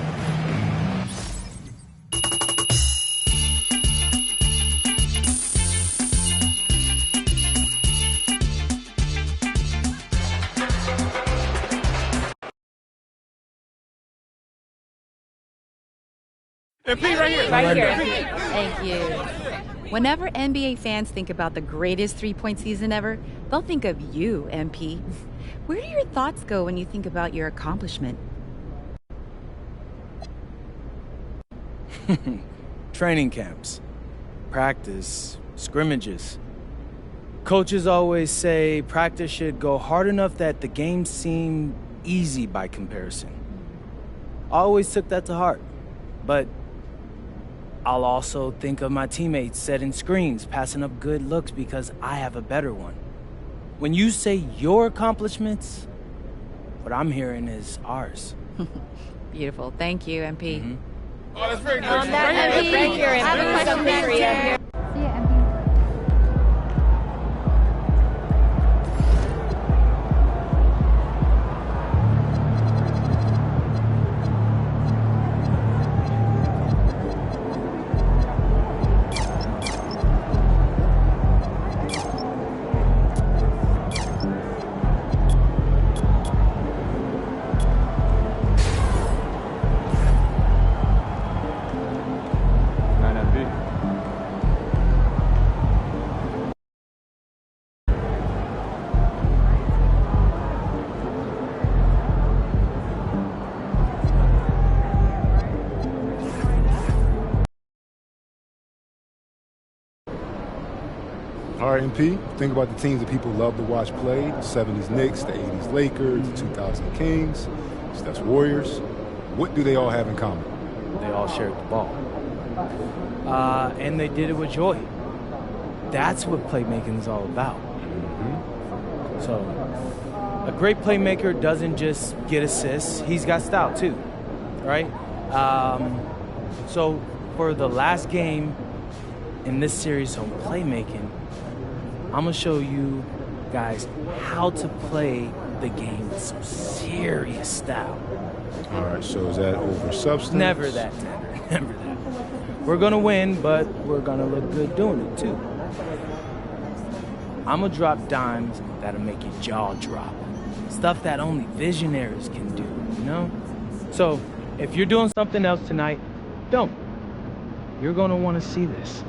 MP right here. Right here. Thank you. Whenever NBA fans think about the greatest three-point season ever, they'll think of you, MP. Where do your thoughts go when you think about your accomplishment? Training camps, practice, scrimmages. Coaches always say practice should go hard enough that the games seem easy by comparison. I always took that to heart, but I'll also think of my teammates setting screens, passing up good looks because I have a better one. When you say your accomplishments, what I'm hearing is ours. Beautiful. Thank you, MP. Mm-hmm. Oh, that's very good. MP, Right here, I have a question for you. See ya, MP. RMP, think about the teams that people love to watch play, the 70s Knicks, the 80s Lakers, the 2000 Kings, Steph's Warriors. What do they all have in common? They all shared the ball. And they did it with joy. That's what playmaking is all about. Mm-hmm. So, a great playmaker doesn't just get assists, he's got style too, right? So, for the last game in this series on playmaking, I'm going to show you guys how to play the game with some serious style. All right, so is that over substance? Never that, Tanner. Never that. We're going to win, but we're going to look good doing it, too. I'm going to drop dimes that'll make your jaw drop. Stuff that only visionaries can do, you know? So, if you're doing something else tonight, don't. You're going to want to see this.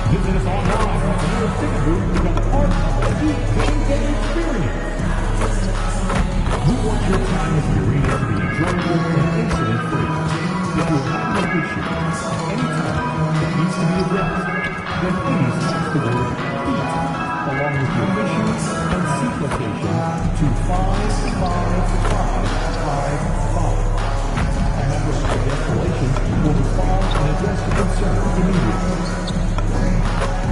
Visit us online or at the ticket booth to become part of the Heat game experience. We want your time at the arena to be enjoyable and incident-free. If you have an issue anytime that needs to be addressed, then please text the word HEAT along with your issues and seat location to 55555. A member of the escalation will respond and address the concern immediately.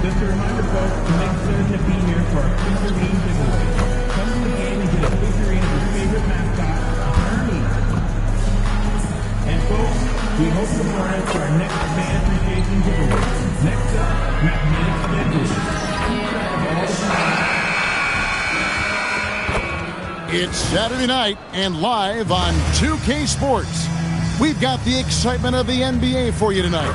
Just a reminder, folks, to make certain to be here for our figurine giveaway. Come to the game and get a figurine of your favorite mascot, Ernie. And folks, we hope to join us for our next fan appreciation giveaway. Next up, Magnetic Bedroom. It's Saturday night and live on 2K Sports. We've got the excitement of the NBA for you tonight.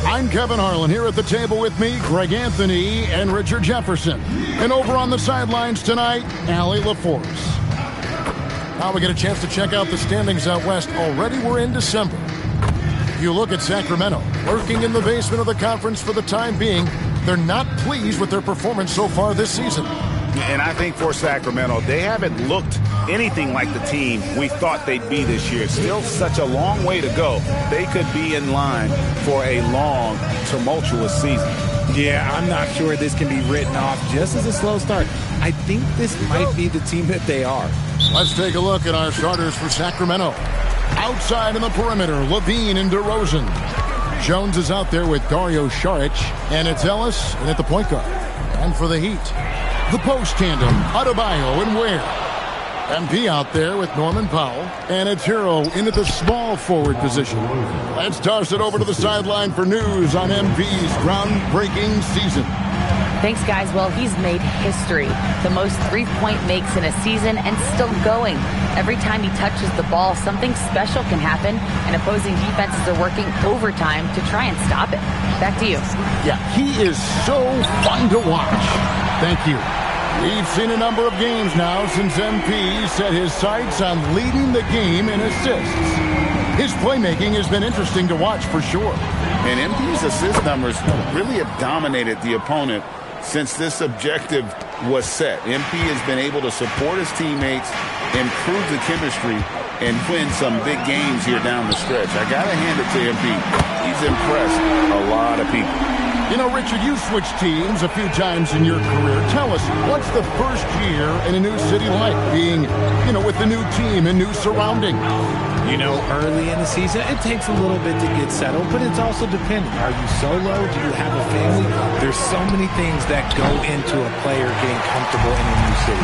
I'm Kevin Harlan here at the table with me, Greg Anthony and Richard Jefferson. And over on the sidelines tonight, Allie LaForce. Now we get a chance to check out the standings out west. Already we're in December. If you look at Sacramento, lurking in the basement of the conference for the time being, they're not pleased with their performance so far this season. And I think for Sacramento, they haven't looked anything like the team we thought they'd be this year. Still such a long way to go. They could be in line for a long, tumultuous season. Yeah, I'm not sure this can be written off just as a slow start. I think this might be the team that they are. Let's take a look at our starters for Sacramento. Outside in the perimeter, Levine and DeRozan. Jones is out there with Dario Saric, and it's Ellis and at the point guard. And for the Heat, the post tandem, Adebayo and Ware. MP out there with Norman Powell, and it's Hero in at the small forward position. Let's toss it over to the sideline for news on MP's groundbreaking season. Thanks, guys. Well, he's made history. The most three-point makes in a season and still going. Every time he touches the ball, something special can happen, and opposing defenses are working overtime to try and stop it. Back to you. Yeah, he is so fun to watch. Thank you. We've seen a number of games now since MP set his sights on leading the game in assists. His playmaking has been interesting to watch for sure. And MP's assist numbers really have dominated the opponent since this objective was set. MP has been able to support his teammates, improve the chemistry, and win some big games here down the stretch. I got to hand it to MP. He's impressed a lot of people. You know, Richard, you switched teams a few times in your career. Tell us, what's the first year in a new city like, being, with the new team and new surroundings? Early in the season, it takes a little bit to get settled, but it's also dependent. Are you solo? Do you have a family? There's so many things that go into a player getting comfortable in a new city.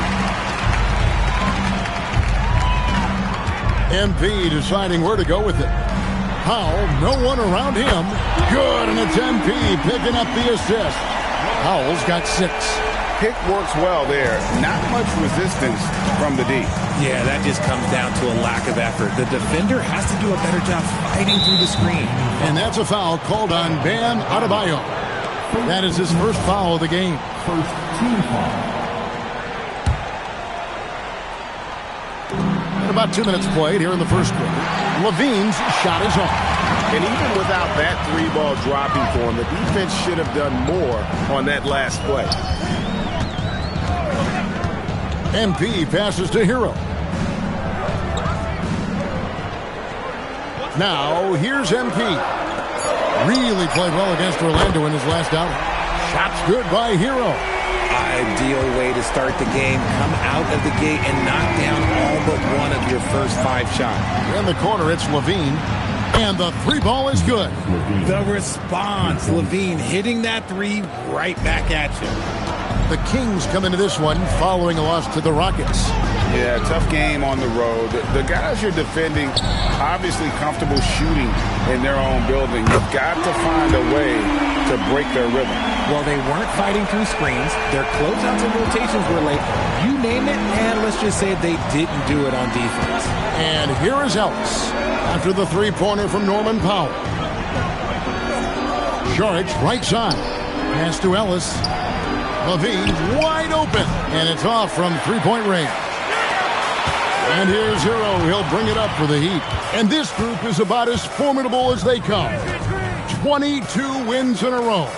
MP deciding where to go with it. Powell, no one around him. Good, and it's MP picking up the assist. Powell's got 6. Pick works well there. Not much resistance from the D. Yeah, that just comes down to a lack of effort. The defender has to do a better job fighting through the screen. And that's a foul called on Bam Adebayo. That is his first foul of the game. First team foul. About 2 minutes played here in the first quarter. Levine's shot is off. And even without that 3-ball dropping for him, the defense should have done more on that last play. MP passes to Hero. Now, here's MP. Really played well against Orlando in his last outing. Shots good by Hero. Ideal way to start the game. Come out of the gate and knock down all but one of your first 5 shots. In the corner, it's Levine. And the 3-ball is good. The response. Levine hitting that 3 right back at you. The Kings come into this one following a loss to the Rockets. Yeah, tough game on the road. The guys you're defending obviously comfortable shooting in their own building. You've got to find a way to break their rhythm. Well, they weren't fighting through screens. Their closeouts and rotations were late. You name it, and let's just say they didn't do it on defense. And here is Ellis after the 3-pointer from Norman Powell. Saric right side. Pass to Ellis. Levine wide open, and it's off from 3-point range. And here's Hero. He'll bring it up for the Heat. And this group is about as formidable as they come. 22 wins in a row.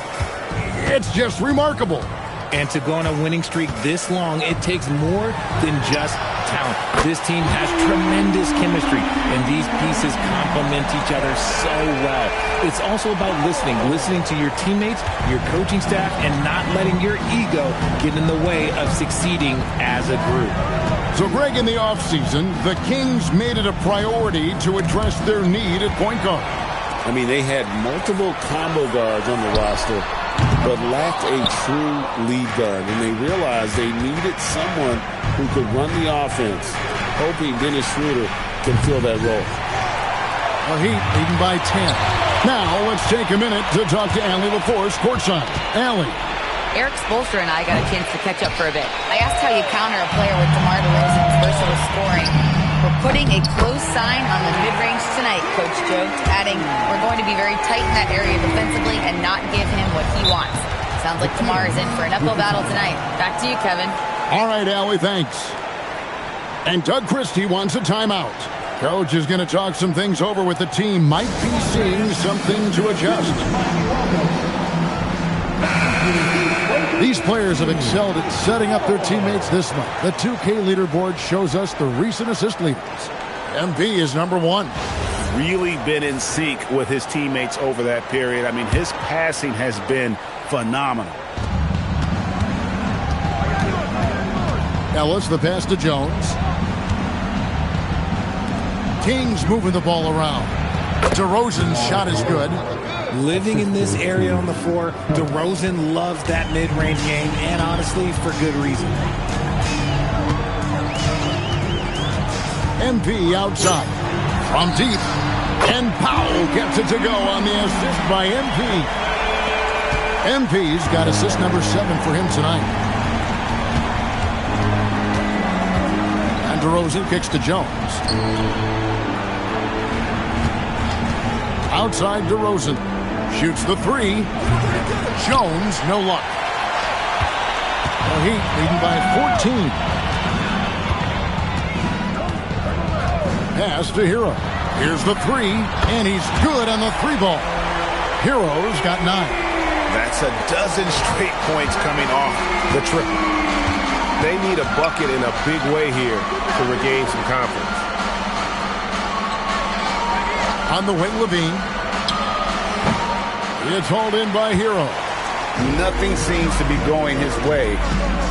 It's just remarkable. And to go on a winning streak this long, it takes more than just talent. This team has tremendous chemistry, and these pieces complement each other so well. It's also about listening to your teammates, your coaching staff, and not letting your ego get in the way of succeeding as a group. So, Greg, in the offseason, the Kings made it a priority to address their need at point guard. I mean, they had multiple combo guards on the roster, but lacked a true lead guard. And they realized they needed someone who could run the offense, hoping Dennis Schroeder can fill that role. The Heat leading by 10. Now, let's take a minute to talk to Allie LaForce courtside. Allie. Eric Spoelstra and I got a chance to catch up for a bit. I asked how you counter a player with DeMar DeRozan's versatile scoring. We're putting a close sign on the mid-range tonight, Coach joked, adding, we're going to be very tight in that area defensively and not give him what he wants. Sounds like DeMar is in for an uphill battle tonight. Back to you, Kevin. All right, Allie, thanks. And Doug Christie wants a timeout. Coach is going to talk some things over with the team. Might be seeing something to adjust. These players have excelled at setting up their teammates this month. The 2K leaderboard shows us the recent assist leaders. MP is number 1. Really been in sync with his teammates over that period. I mean, his passing has been phenomenal. Ellis, the pass to Jones. Kings moving the ball around. DeRozan's shot is good. Living in this area on the floor, DeRozan loves that mid-range game, and honestly, for good reason. MP outside. From deep. And Powell gets it to go on the assist by MP. MP's got assist number 7 for him tonight. And DeRozan kicks to Jones. Outside DeRozan. Shoots the 3. Jones, no luck. The Heat leading by 14. Pass to Hero. Here's the 3, and he's good on the 3-ball. Hero's got 9. That's a dozen straight points coming off the triple. They need a bucket in a big way here to regain some confidence. On the wing, Levine. It's hauled in by Hero. Nothing seems to be going his way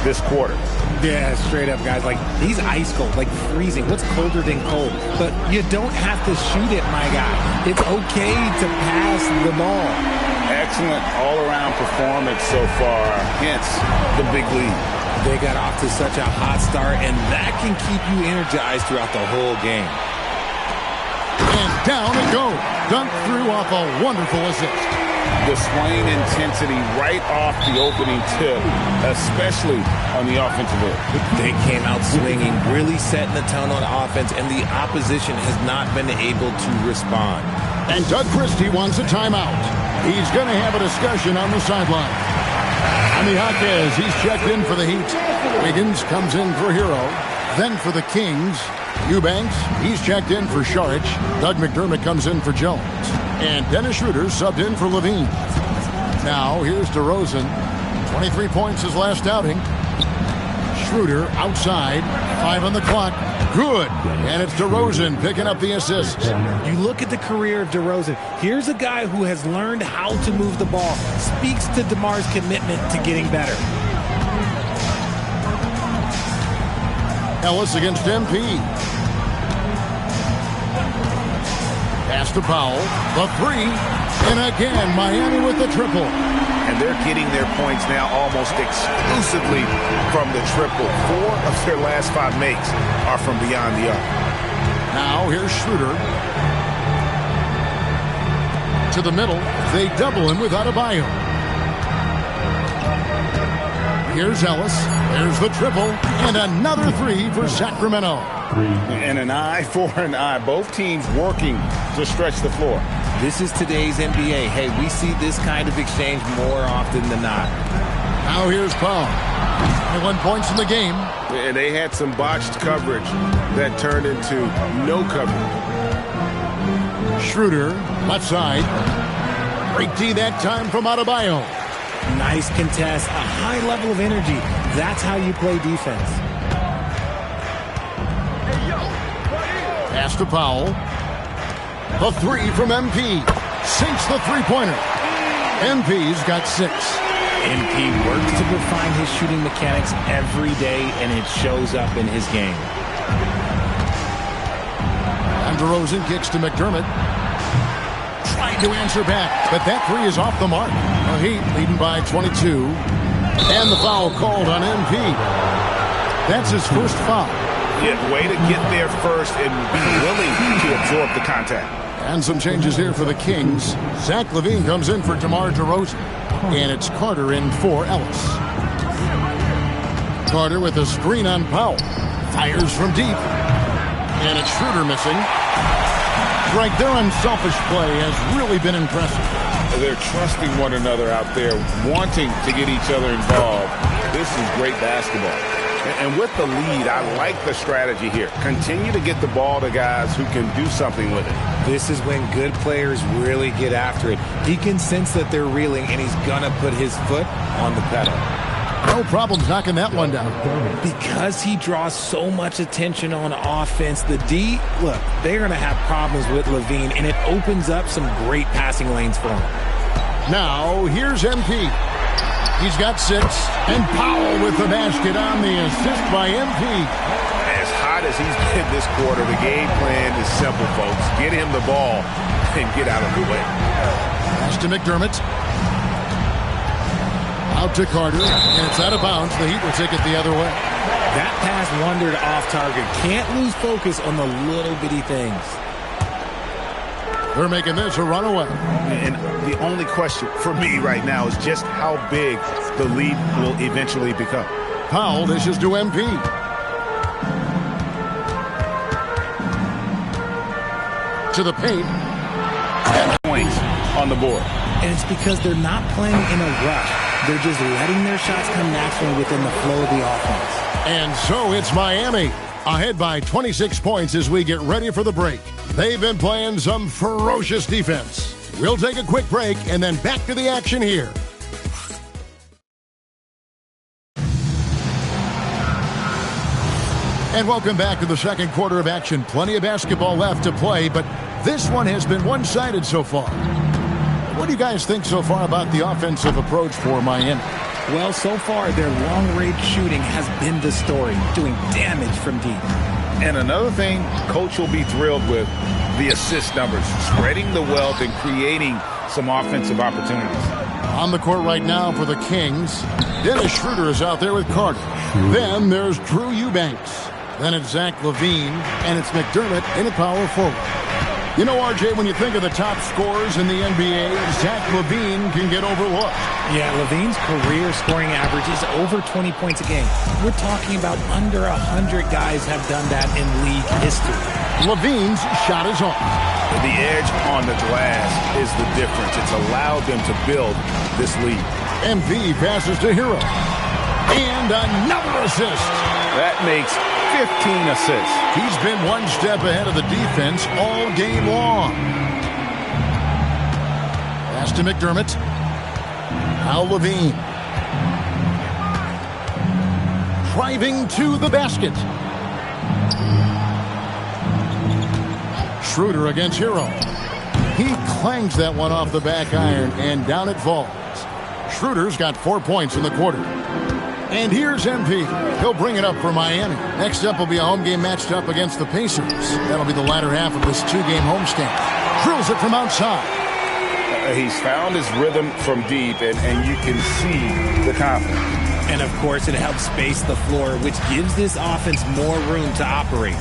this quarter. Yeah, straight up, guys. Like, he's ice cold, like freezing. What's colder than cold? But you don't have to shoot it, my guy. It's okay to pass the ball. Excellent all-around performance so far, hence the big lead. They got off to such a hot start, and that can keep you energized throughout the whole game. And down it goes. Dunked through off a wonderful assist. Displaying intensity right off the opening tip, especially on the offensive end. They came out swinging, really setting the tone on offense, and the opposition has not been able to respond. And Doug Christie wants a timeout. He's going to have a discussion on the sideline. Ami Jaquez, he's checked in for the Heat. Wiggins comes in for Hero. Then for the Kings, Eubanks, he's checked in for Saric. Doug McDermott comes in for Jones. And Dennis Schroeder subbed in for Levine. Now, here's DeRozan. 23 points his last outing. Schroeder outside. 5 on the clock. Good. And it's DeRozan picking up the assist. You look at the career of DeRozan. Here's a guy who has learned how to move the ball. Speaks to DeMar's commitment to getting better. Ellis against MP. Pass to Powell. The 3. And again, Miami with the triple. And they're getting their points now almost exclusively from the triple. 4 of their last 5 makes are from beyond the arc. Now here's Schroeder. To the middle. They double him with Adebayo. Here's Ellis. There's the triple. And another 3 for Sacramento. And an eye for an eye. Both teams working to stretch the floor. This is today's NBA. Hey, we see this kind of exchange more often than not. Now here's Powell. 21 points in the game. And they had some botched coverage that turned into no coverage. Schroeder, left side. Great D that time from Adebayo. Nice contest, a high level of energy. That's how you play defense. Pass to Powell. The three from MP. Sinks the three-pointer. MP's got 6. MP works to refine his shooting mechanics every day, and it shows up in his game. And DeRozan kicks to McDermott. Trying to answer back, but that three is off the mark. The Heat leading by 22. And the foul called on MP. That's his first foul. Yeah, way to get there first and be willing to absorb the contact. And some changes here for the Kings. Zach LaVine comes in for DeMar DeRozan. And it's Carter in for Ellis. Carter with a screen on Powell. Fires from deep. And it's Schroeder missing. Right, their unselfish play has really been impressive. They're trusting one another out there, wanting to get each other involved. This is great basketball. And with the lead, I like the strategy here. Continue to get the ball to guys who can do something with it. This is when good players really get after it. He can sense that they're reeling, and he's going to put his foot on the pedal. No problems knocking that one down. Because he draws so much attention on offense, the D, look, they're going to have problems with LaVine, and it opens up some great passing lanes for him. Now, here's MP. He's got 6, and Powell with the basket on the assist by MP. As hot as he's been this quarter, the game plan is simple, folks. Get him the ball and get out of the way. Pass to McDermott. Out to Carter, and it's out of bounds. The Heat will take it the other way. That pass wandered off target. Can't lose focus on the little bitty things. They're making this a runaway. And the only question for me right now is just how big the lead will eventually become. Powell dishes to MP. To the paint. 10 points on the board. And it's because they're not playing in a rush. They're just letting their shots come naturally within the flow of the offense. And so it's Miami, ahead by 26 points as we get ready for the break. They've been playing some ferocious defense. We'll take a quick break and then back to the action here. And welcome back to the second quarter of action. Plenty of basketball left to play, but this one has been one-sided so far. What do you guys think so far about the offensive approach for Miami? Well, so far, their long-range shooting has been the story, doing damage from deep. And another thing Coach will be thrilled with, the assist numbers, spreading the wealth and creating some offensive opportunities. On the court right now for the Kings, Dennis Schroeder is out there with Carter. Then there's Drew Eubanks. Then it's Zach LaVine, and it's McDermott in a power forward. You know, RJ, when you think of the top scorers in the NBA, Zach LaVine can get overlooked. Yeah, LaVine's career scoring average is over 20 points a game. We're talking about under 100 guys have done that in league history. LaVine's shot is on. The edge on the glass is the difference. It's allowed them to build this lead. MV passes to Hero. And another assist. That makes 15 assists. He's been one step ahead of the defense all game long. Pass to McDermott. Now LaVine. Driving to the basket. Schroeder against Hero. He clangs that one off the back iron, and down it falls. Schroeder's got 4 points in the quarter. And here's MP. He'll bring it up for Miami. Next up will be a home game matched up against the Pacers. That'll be the latter half of this two-game homestand. Drills it from outside. He's found his rhythm from deep, and you can see the confidence. And, of course, it helps space the floor, which gives this offense more room to operate.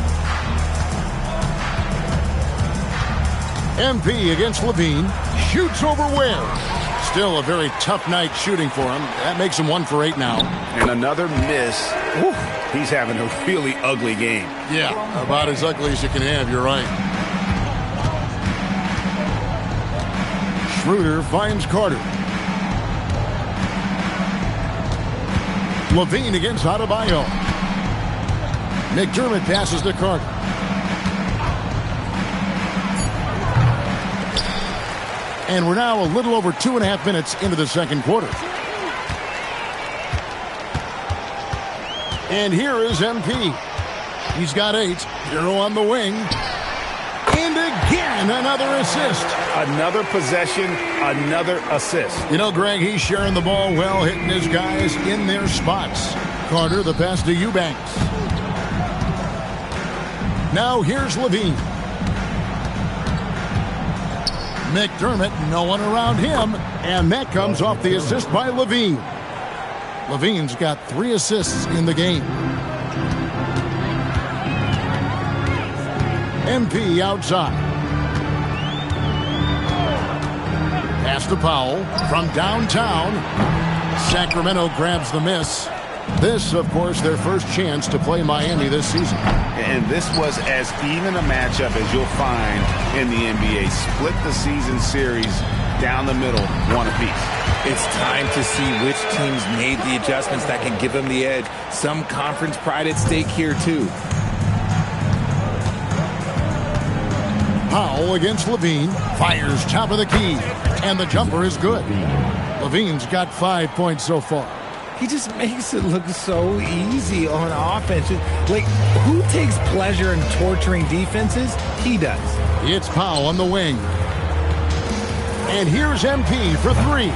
MP against LaVine. Shoots over Ware. Still a very tough night shooting for him. That makes him 1 for 8 now. And another miss. Whew. He's having a really ugly game. Yeah, about as ugly as you can have, you're right. Schroeder finds Carter. Levine against Adebayo. McDermott passes to Carter. And we're now a little over 2.5 minutes into the second quarter. And here is MP. He's got 8. Hero on the wing. And again, another assist. Another possession, another assist. You know, Greg, he's sharing the ball well, hitting his guys in their spots. Carter, the pass to Eubanks. Now here's Levine. McDermott, no one around him. And that comes off the assist by Levine. Levine's got 3 assists in the game. MP outside. Pass to Powell from downtown. Sacramento grabs the miss. This, of course, their first chance to play Miami this season. And this was as even a matchup as you'll find in the NBA. Split the season series down the middle, one apiece. It's time to see which teams made the adjustments that can give them the edge. Some conference pride at stake here, too. Powell against Levine. Fires top of the key. And the jumper is good. Levine's got 5 points so far. He just makes it look so easy on offense. Like, who takes pleasure in torturing defenses? He does. It's Powell on the wing. And here's MP for 3.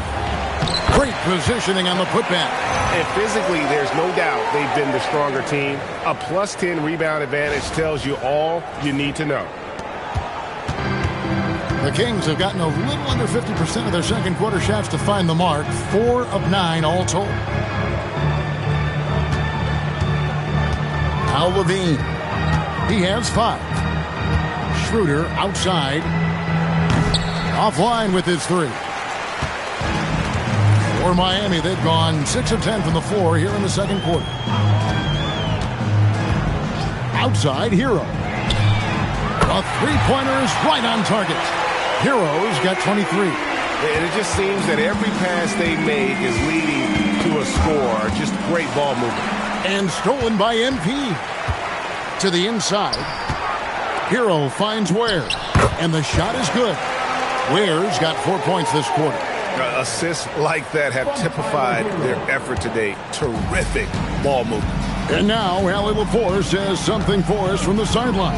Great positioning on the putback. And physically, there's no doubt they've been the stronger team. A +10 rebound advantage tells you all you need to know. The Kings have gotten a little under 50% of their second quarter shots to find the mark. 4 of 9 all told. Now Levine. He has 5. Schroeder outside. Offline with his 3. For Miami, they've gone 6 of 10 from the floor here in the second quarter. Outside, Hero. A 3-pointer is right on target. Hero's got 23. And it just seems that every pass they make is leading to a score. Just great ball movement. And stolen by MP. To the inside. Hero finds Ware. And the shot is good. Ware's got 4 points this quarter. Assists like that have typified their effort today. Terrific ball movement. And now Allie Lepore says something for us from the sideline.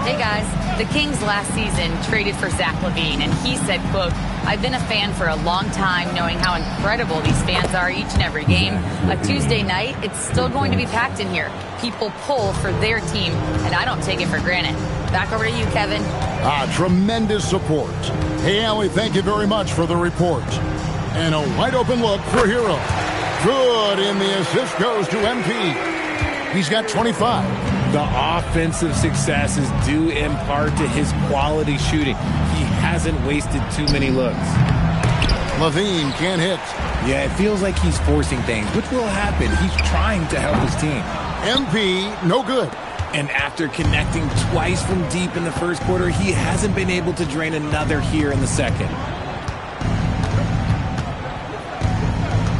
Hey guys, the Kings last season traded for Zach LaVine, and he said, quote, "I've been a fan for a long time, knowing how incredible these fans are each and every game. A Tuesday night, it's still going to be packed in here. People pull for their team, and I don't take it for granted." Back over to you, Kevin. Tremendous support. Hey, Allie, thank you very much for the report. And a wide open look for Hero. Good, and the assist goes to MP. He's got 25. The offensive success is due in part to his quality shooting. He hasn't wasted too many looks. Levine can't hit. Yeah, it feels like he's forcing things, which will happen. He's trying to help his team. MP, no good. And after connecting twice from deep in the first quarter, he hasn't been able to drain another here in the second.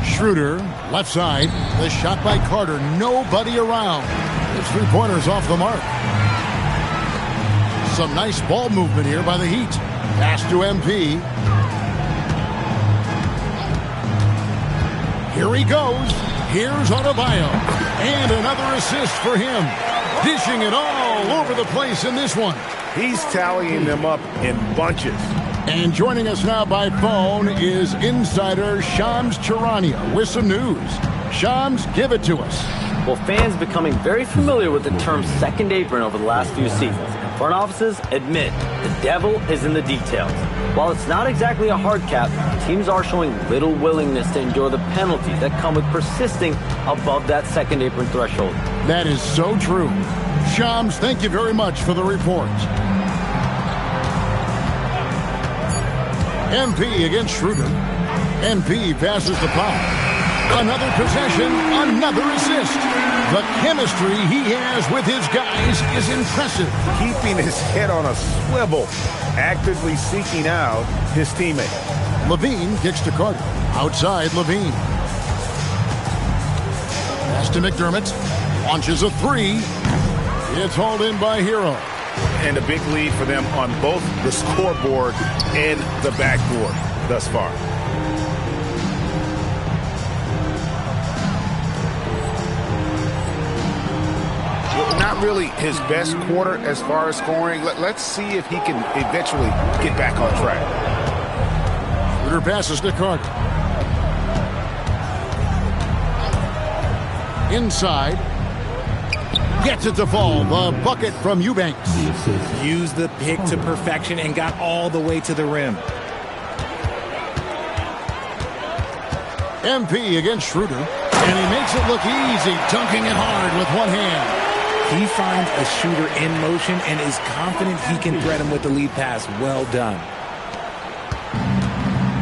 Schroeder, left side. The shot by Carter. Nobody around. His 3-pointer's off the mark. Some nice ball movement here by the Heat. Pass to MP. Here he goes. Here's Adebayo. And another assist for him. Dishing it all over the place in this one. He's tallying them up in bunches. And joining us now by phone is insider Shams Charania with some news. Shams, give it to us. Well, fans becoming very familiar with the term second apron over the last few seasons. And front offices admit the devil is in the details. While it's not exactly a hard cap, teams are showing little willingness to endure the penalties that come with persisting above that second apron threshold. That is so true. Shams, thank you very much for the report. MP against Schroeder. MP passes the Powell. Another possession, another assist. The chemistry he has with his guys is impressive. Keeping his head on a swivel, actively seeking out his teammate. Levine kicks to Carter. Outside, Levine. Pass to McDermott. Launches a three. It's hauled in by Hero. And a big lead for them on both the scoreboard and the backboard thus far. Not really his best quarter as far as scoring. Let's see if he can eventually get back on track. Schroeder passes to Carter. Inside. Gets it to fall. The bucket from Eubanks. Used the pick to perfection and got all the way to the rim. MP against Schroeder. And he makes it look easy, dunking it hard with one hand. He finds a shooter in motion and is confident he can thread him with the lead pass. Well done.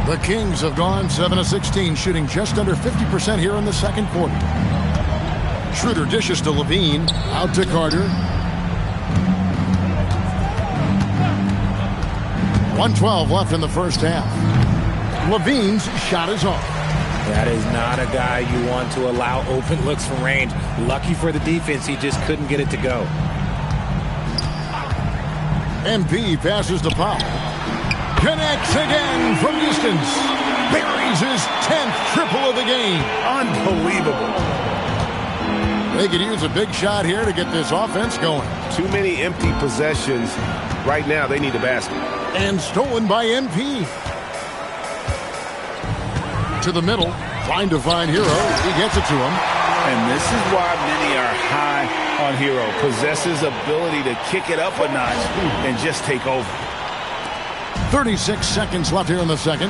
The Kings have gone 7 of 16, shooting just under 50% here in the second quarter. Schroeder dishes to Levine. Out to Carter. 1:12 left in the first half. Levine's shot is off. That is not a guy you want to allow open looks from range. Lucky for the defense, he just couldn't get it to go. MP passes to Powell. Connects again from distance. Buries his 10th triple of the game. Unbelievable. They could use a big shot here to get this offense going. Too many empty possessions. Right now, they need a basket. And stolen by MP. To the middle, trying to find Hero. He gets it to him. And this is why many are high on Hero. Possesses ability to kick it up a notch and just take over. 36 seconds left here in the second.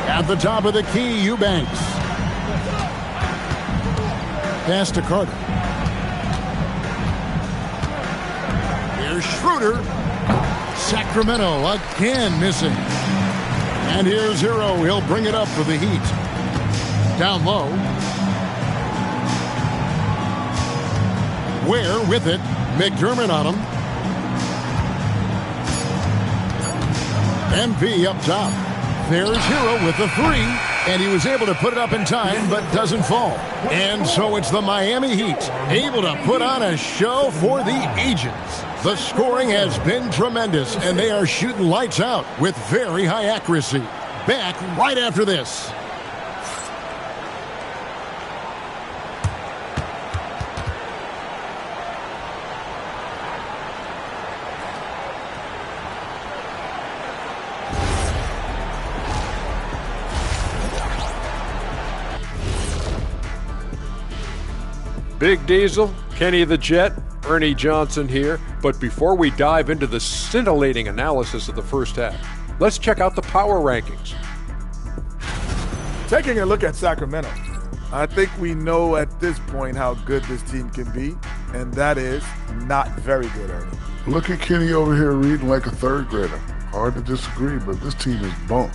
At the top of the key, Eubanks. Pass to Carter. Here's Schroeder. Sacramento again missing. And here's Hero. He'll bring it up for the Heat. Down low. Ware with it. McDermott on him. MP up top. There's Hero with the three. And he was able to put it up in time, but doesn't fall. And so it's the Miami Heat, able to put on a show for the ages. The scoring has been tremendous, and they are shooting lights out with very high accuracy. Back right after this. Big Diesel, Kenny the Jet, Ernie Johnson here. But before we dive into the scintillating analysis of the first half, let's check out the power rankings. Taking a look at Sacramento, I think we know at this point how good this team can be, and that is not very good, Ernie. Look at Kenny over here reading like a third grader. Hard to disagree, but this team is bunk.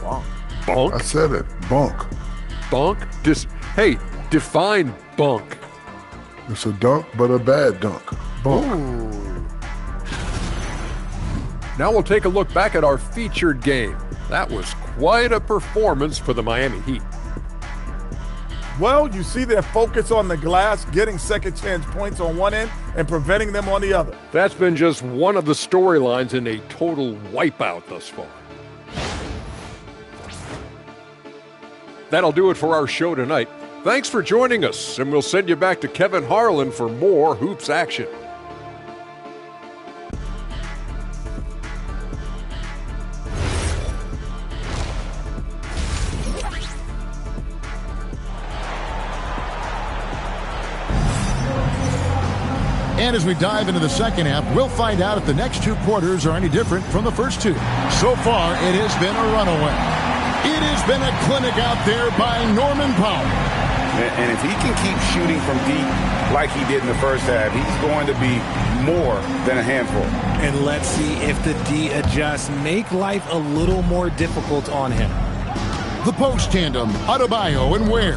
Bunk? Bunk? I said it. Bunk. Bunk? Hey, define bunk. It's a dunk, but a bad dunk. Bunk. Ooh. Now we'll take a look back at our featured game. That was quite a performance for the Miami Heat. Well, you see their focus on the glass, getting second chance points on one end and preventing them on the other. That's been just one of the storylines in a total wipeout thus far. That'll do it for our show tonight. Thanks for joining us, and we'll send you back to Kevin Harlan for more hoops action. And as we dive into the second half, we'll find out if the next two quarters are any different from the first two. So far, it has been a runaway. It has been a clinic out there by Norman Powell. And if he can keep shooting from deep like he did in the first half, he's going to be more than a handful. And let's see if the D adjusts, make life a little more difficult on him. The post tandem, Adebayo and Ware.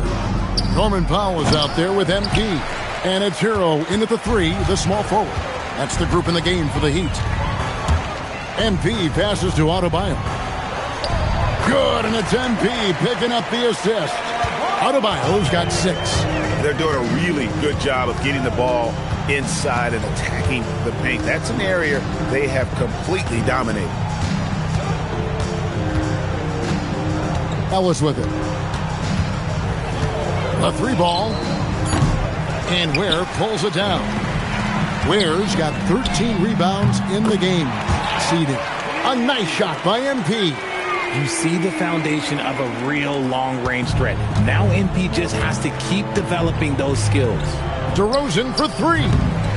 Norman Powell is out there with MP. And it's Hero in at the three, the small forward. That's the group in the game for the Heat. MP passes to Adebayo. Good, and it's MP picking up the assist. Adebayo's got 6. They're doing a really good job of getting the ball inside and attacking the paint. That's an area they have completely dominated. Ellis with it. A 3-ball. And Ware pulls it down. Ware's got 13 rebounds in the game. Seeded. A nice shot by MP. You see the foundation of a real long-range threat. Now MP just has to keep developing those skills. DeRozan for 3.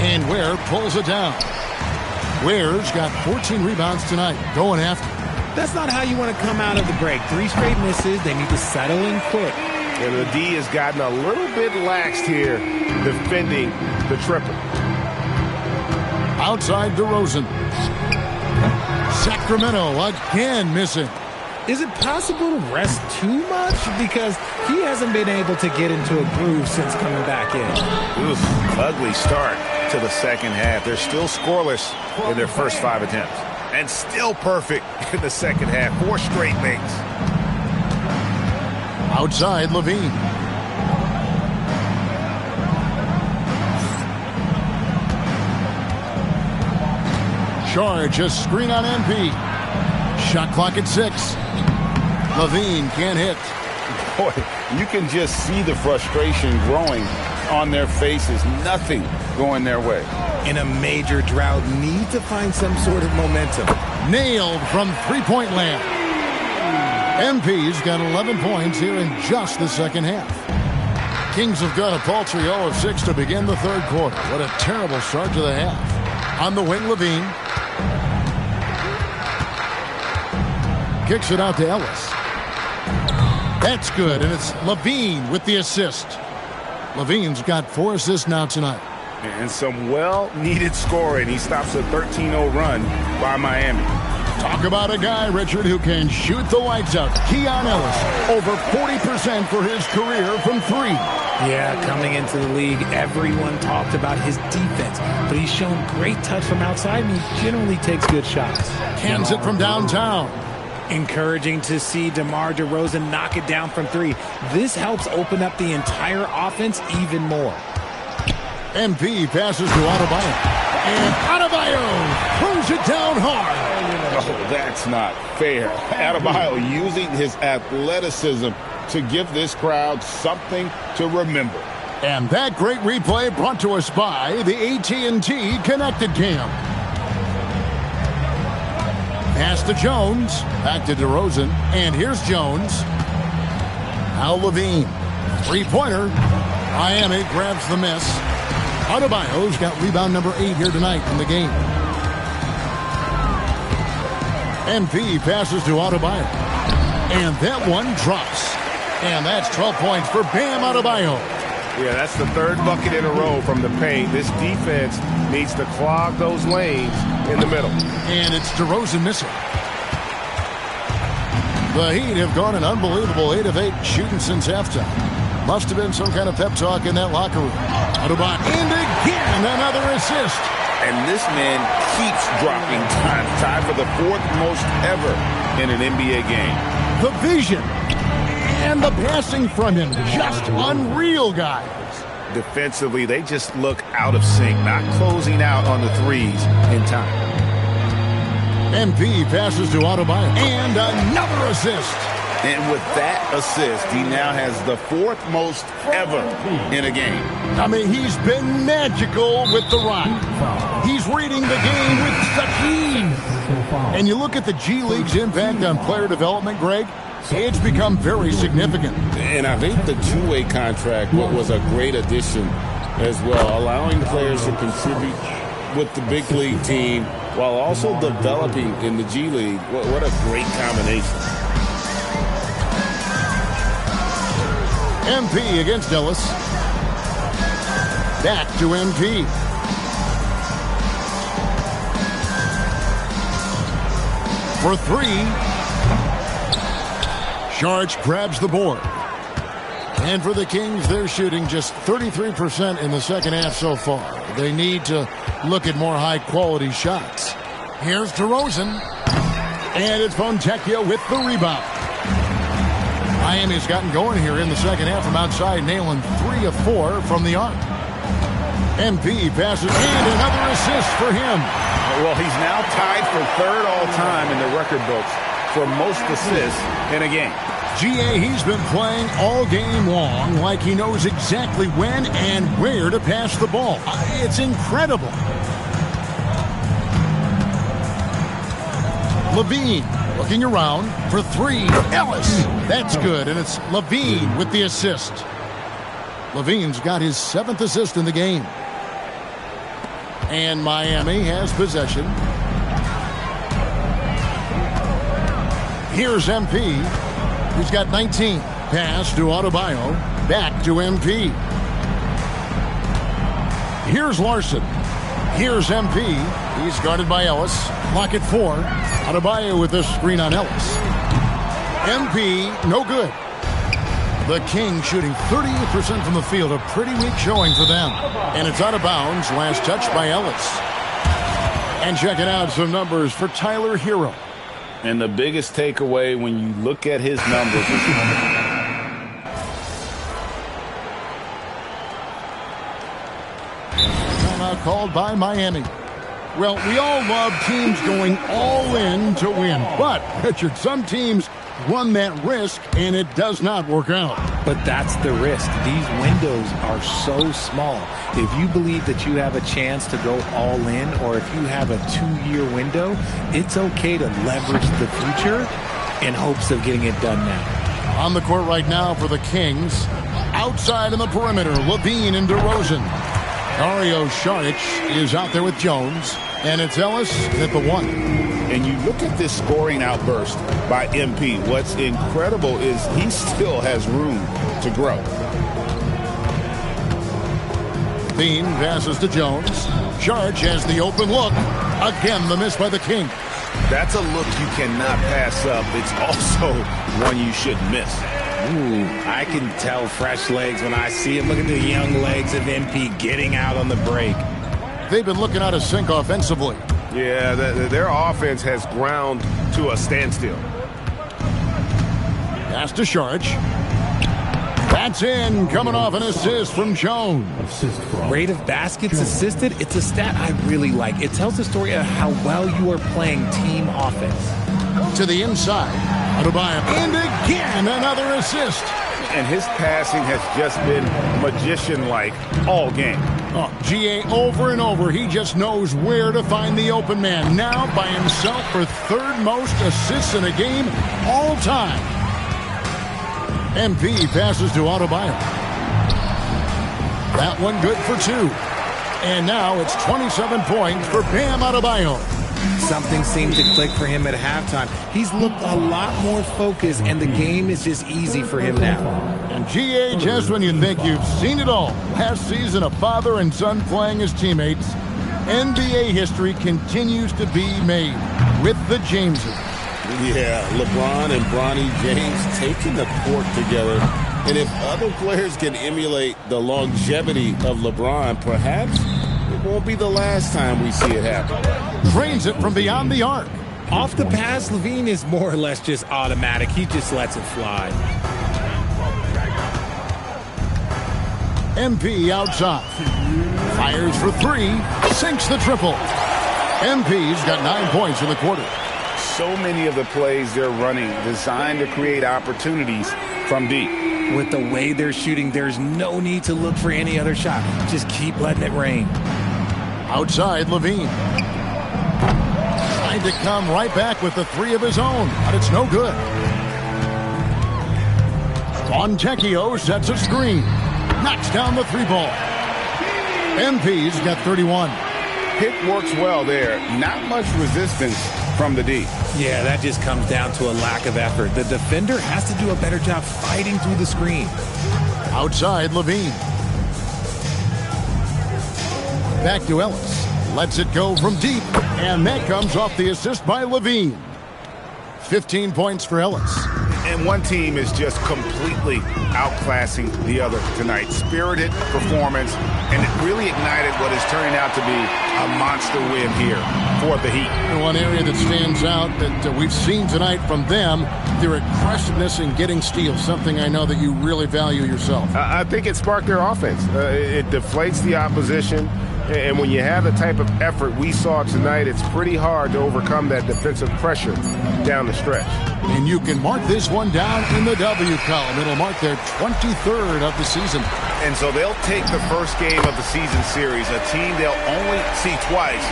And Ware pulls it down. Ware's got 14 rebounds tonight. Going after. That's not how you want to come out of the break. 3 straight misses. They need to settle in quick. And the D has gotten a little bit laxed here defending the triple. Outside DeRozan. Sacramento again missing. Is it possible to rest too much? Because he hasn't been able to get into a groove since coming back in. Oof, ugly start to the second half. They're still scoreless in their first 5 attempts. And still perfect in the second half. 4 straight makes. Outside Levine. Charge a screen on MP. Shot clock at 6. Levine can't hit. Boy, you can just see the frustration growing on their faces. Nothing going their way. In a major drought, need to find some sort of momentum. Nailed from three-point land. MP's got 11 points here in just the second half. Kings have got a paltry 0 of 6 to begin the third quarter. What a terrible start to the half. On the wing, Levine. Kicks it out to Ellis. That's good, and it's Levine with the assist. Levine's got 4 assists now tonight. And some well-needed scoring. He stops a 13-0 run by Miami. Talk about a guy, Richard, who can shoot the lights out. Keon Ellis, over 40% for his career from 3. Yeah, coming into the league, everyone talked about his defense, but he's shown great touch from outside, and he generally takes good shots. Cans it from downtown. Encouraging to see DeMar DeRozan knock it down from 3. This helps open up the entire offense even more. MP passes to Adebayo. And Adebayo throws it down hard. Oh, that's not fair. Adebayo using his athleticism to give this crowd something to remember. And that great replay brought to us by the AT&T Connected Cam. Pass to Jones. Back to DeRozan. And here's Jones. Al Levine. 3-pointer. Miami grabs the miss. Adebayo's got rebound number 8 here tonight in the game. MP passes to Adebayo. And that one drops. And that's 12 points for Bam Adebayo. Yeah, that's the 3rd bucket in a row from the paint. This defense needs to clog those lanes in the middle. And it's DeRozan missing. The Heat have gone an unbelievable 8 of 8 shooting since halftime. Must have been some kind of pep talk in that locker room. Adebayo, and again, another assist. And this man keeps dropping time. Tied for the 4th most ever in an NBA game. The vision and the passing from him, just unreal, guys. Defensively, they just look out of sync, not closing out on the threes in time. MP passes to Adebayo, and another assist. And with that assist, he now has the 4th most ever in a game. I mean, he's been magical with the rock. He's reading the game with such ease. And you look at the G League's impact on player development, Greg, it's become very significant. And I think the two-way contract was a great addition as well, allowing the players to contribute with the big league team while also developing in the G League. What a great combination. MP against Ellis. Back to MP. For 3. Sharch grabs the board. And for the Kings, they're shooting just 33% in the second half so far. They need to look at more high-quality shots. Here's DeRozan. And it's Fontecchio with the rebound. Miami's gotten going here in the second half from outside, nailing 3 of 4 from the arc. MP passes, and another assist for him. Well, he's now tied for third all-time in the record books for most assists in a game. GA, he's been playing all game long like he knows exactly when and where to pass the ball. It's incredible. Levine looking around for 3. Ellis. That's good, and it's Levine with the assist. Levine's got his 7th assist in the game. And Miami has possession. Here's MP. He's got 19. Pass to Adebayo. Back to MP. Here's Larson. Here's MP. He's guarded by Ellis. Clock at 4. Adebayo with this screen on Ellis. MP, no good. The Kings shooting 38% from the field. A pretty weak showing for them. And it's out of bounds. Last touch by Ellis. And checking out some numbers for Tyler Hero. And the biggest takeaway when you look at his numbers is timeout called by Miami. Well, we all love teams going all in to win. But, Richard, some teams run that risk, and it does not work out. But that's the risk. These windows are so small. If you believe that you have a chance to go all in, or if you have a 2-year window, it's okay to leverage the future in hopes of getting it done now. On the court right now for the Kings. Outside in the perimeter, Levine and DeRozan. Dario Saric is out there with Jones. And it's Ellis at the 1. And you look at this scoring outburst by MP. What's incredible is he still has room to grow. Bean passes to Jones. Saric has the open look. Again, the miss by the King. That's a look you cannot pass up. It's also one you shouldn't miss. Ooh, I can tell fresh legs when I see it. Look at the young legs of MP getting out on the break. They've been looking out of sync offensively. Yeah, their offense has ground to a standstill. Pass to Saric. That's in, coming off an assist from Jones. Rate of baskets assisted, it's a stat I really like. It tells the story of how well you are playing team offense. To the inside, Adebayo, and again another assist. And his passing has just been magician-like all game. Oh, GA over and over. He just knows where to find the open man. Now by himself for 3rd most assists in a game all time. MP passes to Adebayo. That one good for 2. And now it's 27 points for Bam Adebayo. Something seemed to click for him at halftime. He's looked a lot more focused, and the game is just easy for him now. And GA, just when you think you've seen it all, last season a father and son playing as teammates, NBA history continues to be made with the Jameses. Yeah, LeBron and Bronny James taking the court together. And if other players can emulate the longevity of LeBron, perhaps it won't be the last time we see it happen. Drains it from beyond the arc. Off the pass, Levine is more or less just automatic. He just lets it fly. MP outside. Fires for 3. Sinks the triple. MP's got 9 points in the quarter. So many of the plays they're running designed to create opportunities from deep. With the way they're shooting, there's no need to look for any other shot. Just keep letting it rain. Outside, Levine. Trying to come right back with the 3 of his own, but it's no good. Fontecchio sets a screen. Knocks down the 3-ball. MP's got 31. Pick works well there. Not much resistance from the D. Yeah, that just comes down to a lack of effort. The defender has to do a better job fighting through the screen. Outside, Levine. Back to Ellis. Lets it go from deep. And that comes off the assist by Levine. 15 points for Ellis. And one team is just completely outclassing the other tonight. Spirited performance, and it really ignited what is turning out to be a monster win here for the Heat. And one area that stands out that we've seen tonight from them, their aggressiveness in getting steals, something I know that you really value yourself. I think it sparked their offense. It deflates the opposition. And when you have the type of effort we saw tonight, it's pretty hard to overcome that defensive pressure down the stretch. And you can mark this one down in the W column. It'll mark their 23rd of the season. And so they'll take the first game of the season series, a team they'll only see twice.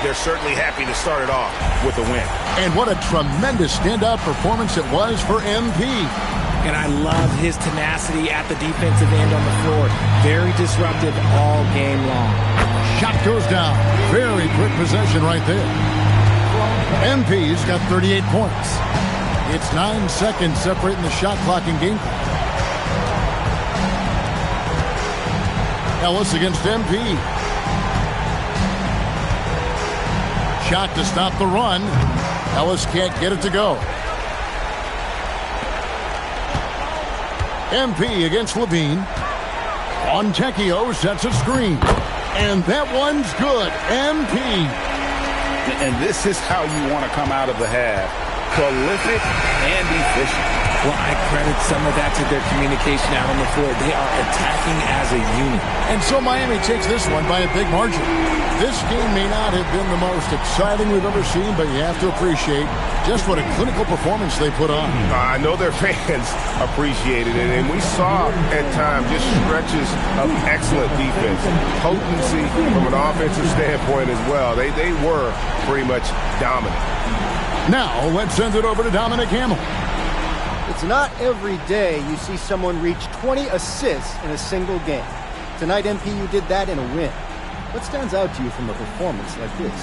They're certainly happy to start it off with a win. And what a tremendous standout performance it was for MP. And I love his tenacity at the defensive end on the floor. Very disruptive all game long. Shot goes down. Very quick possession right there. MP's got 38 points. It's 9 seconds separating the shot clock and game clock. Ellis against MP. Shot to stop the run. Ellis can't get it to go. MP against Levine. Fontecchio sets a screen. And that one's good. MP. And this is how you want to come out of the half. Prolific and efficient. Well, I credit some of that to their communication out on the floor. They are attacking as a unit. And so Miami takes this one by a big margin. This game may not have been the most exciting we've ever seen, but you have to appreciate just what a clinical performance they put on. I know their fans appreciated it, and we saw at times just stretches of excellent defense, potency from an offensive standpoint as well. They were pretty much dominant. Now let's send it over to Dominic Hamill. It's not every day you see someone reach 20 assists in a single game. Tonight, MP, you did that in a win. What stands out to you from a performance like this?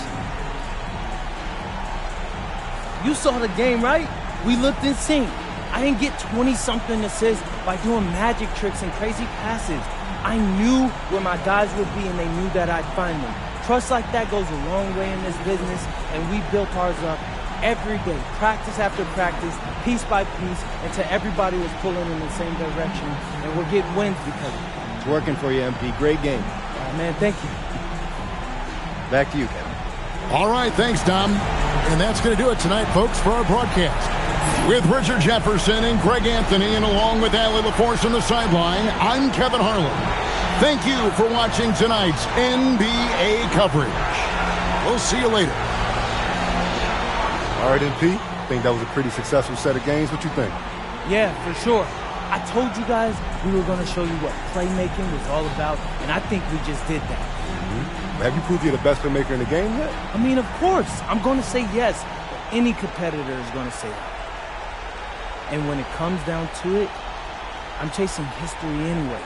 You saw the game, right? We looked insane. I didn't get 20-something assists by doing magic tricks and crazy passes. I knew where my guys would be, and they knew that I'd find them. Trust like that goes a long way in this business, and we built ours up every day, practice after practice, piece by piece, until everybody was pulling in the same direction, and we're getting wins because of it. It's working for you, MP. Great game. Man, thank you. Back to you, Kevin. All right, thanks, Dom. And that's going to do it tonight, folks, for our broadcast. With Richard Jefferson and Greg Anthony, and along with Allie LaForce on the sideline, I'm Kevin Harlan. Thank you for watching tonight's NBA coverage. We'll see you later. All right, MP. I think that was a pretty successful set of games. What you think? Yeah, for sure. I told you guys we were going to show you what playmaking was all about, and I think we just did that. Have you proved you're the best playmaker in the game yet? I mean, of course. I'm going to say yes. Any competitor is going to say that. And when it comes down to it, I'm chasing history anyway.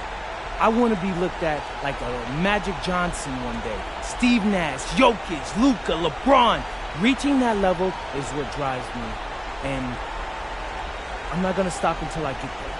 I want to be looked at like a Magic Johnson one day. Steve Nash, Jokic, Luka, LeBron. Reaching that level is what drives me. And I'm not going to stop until I get there.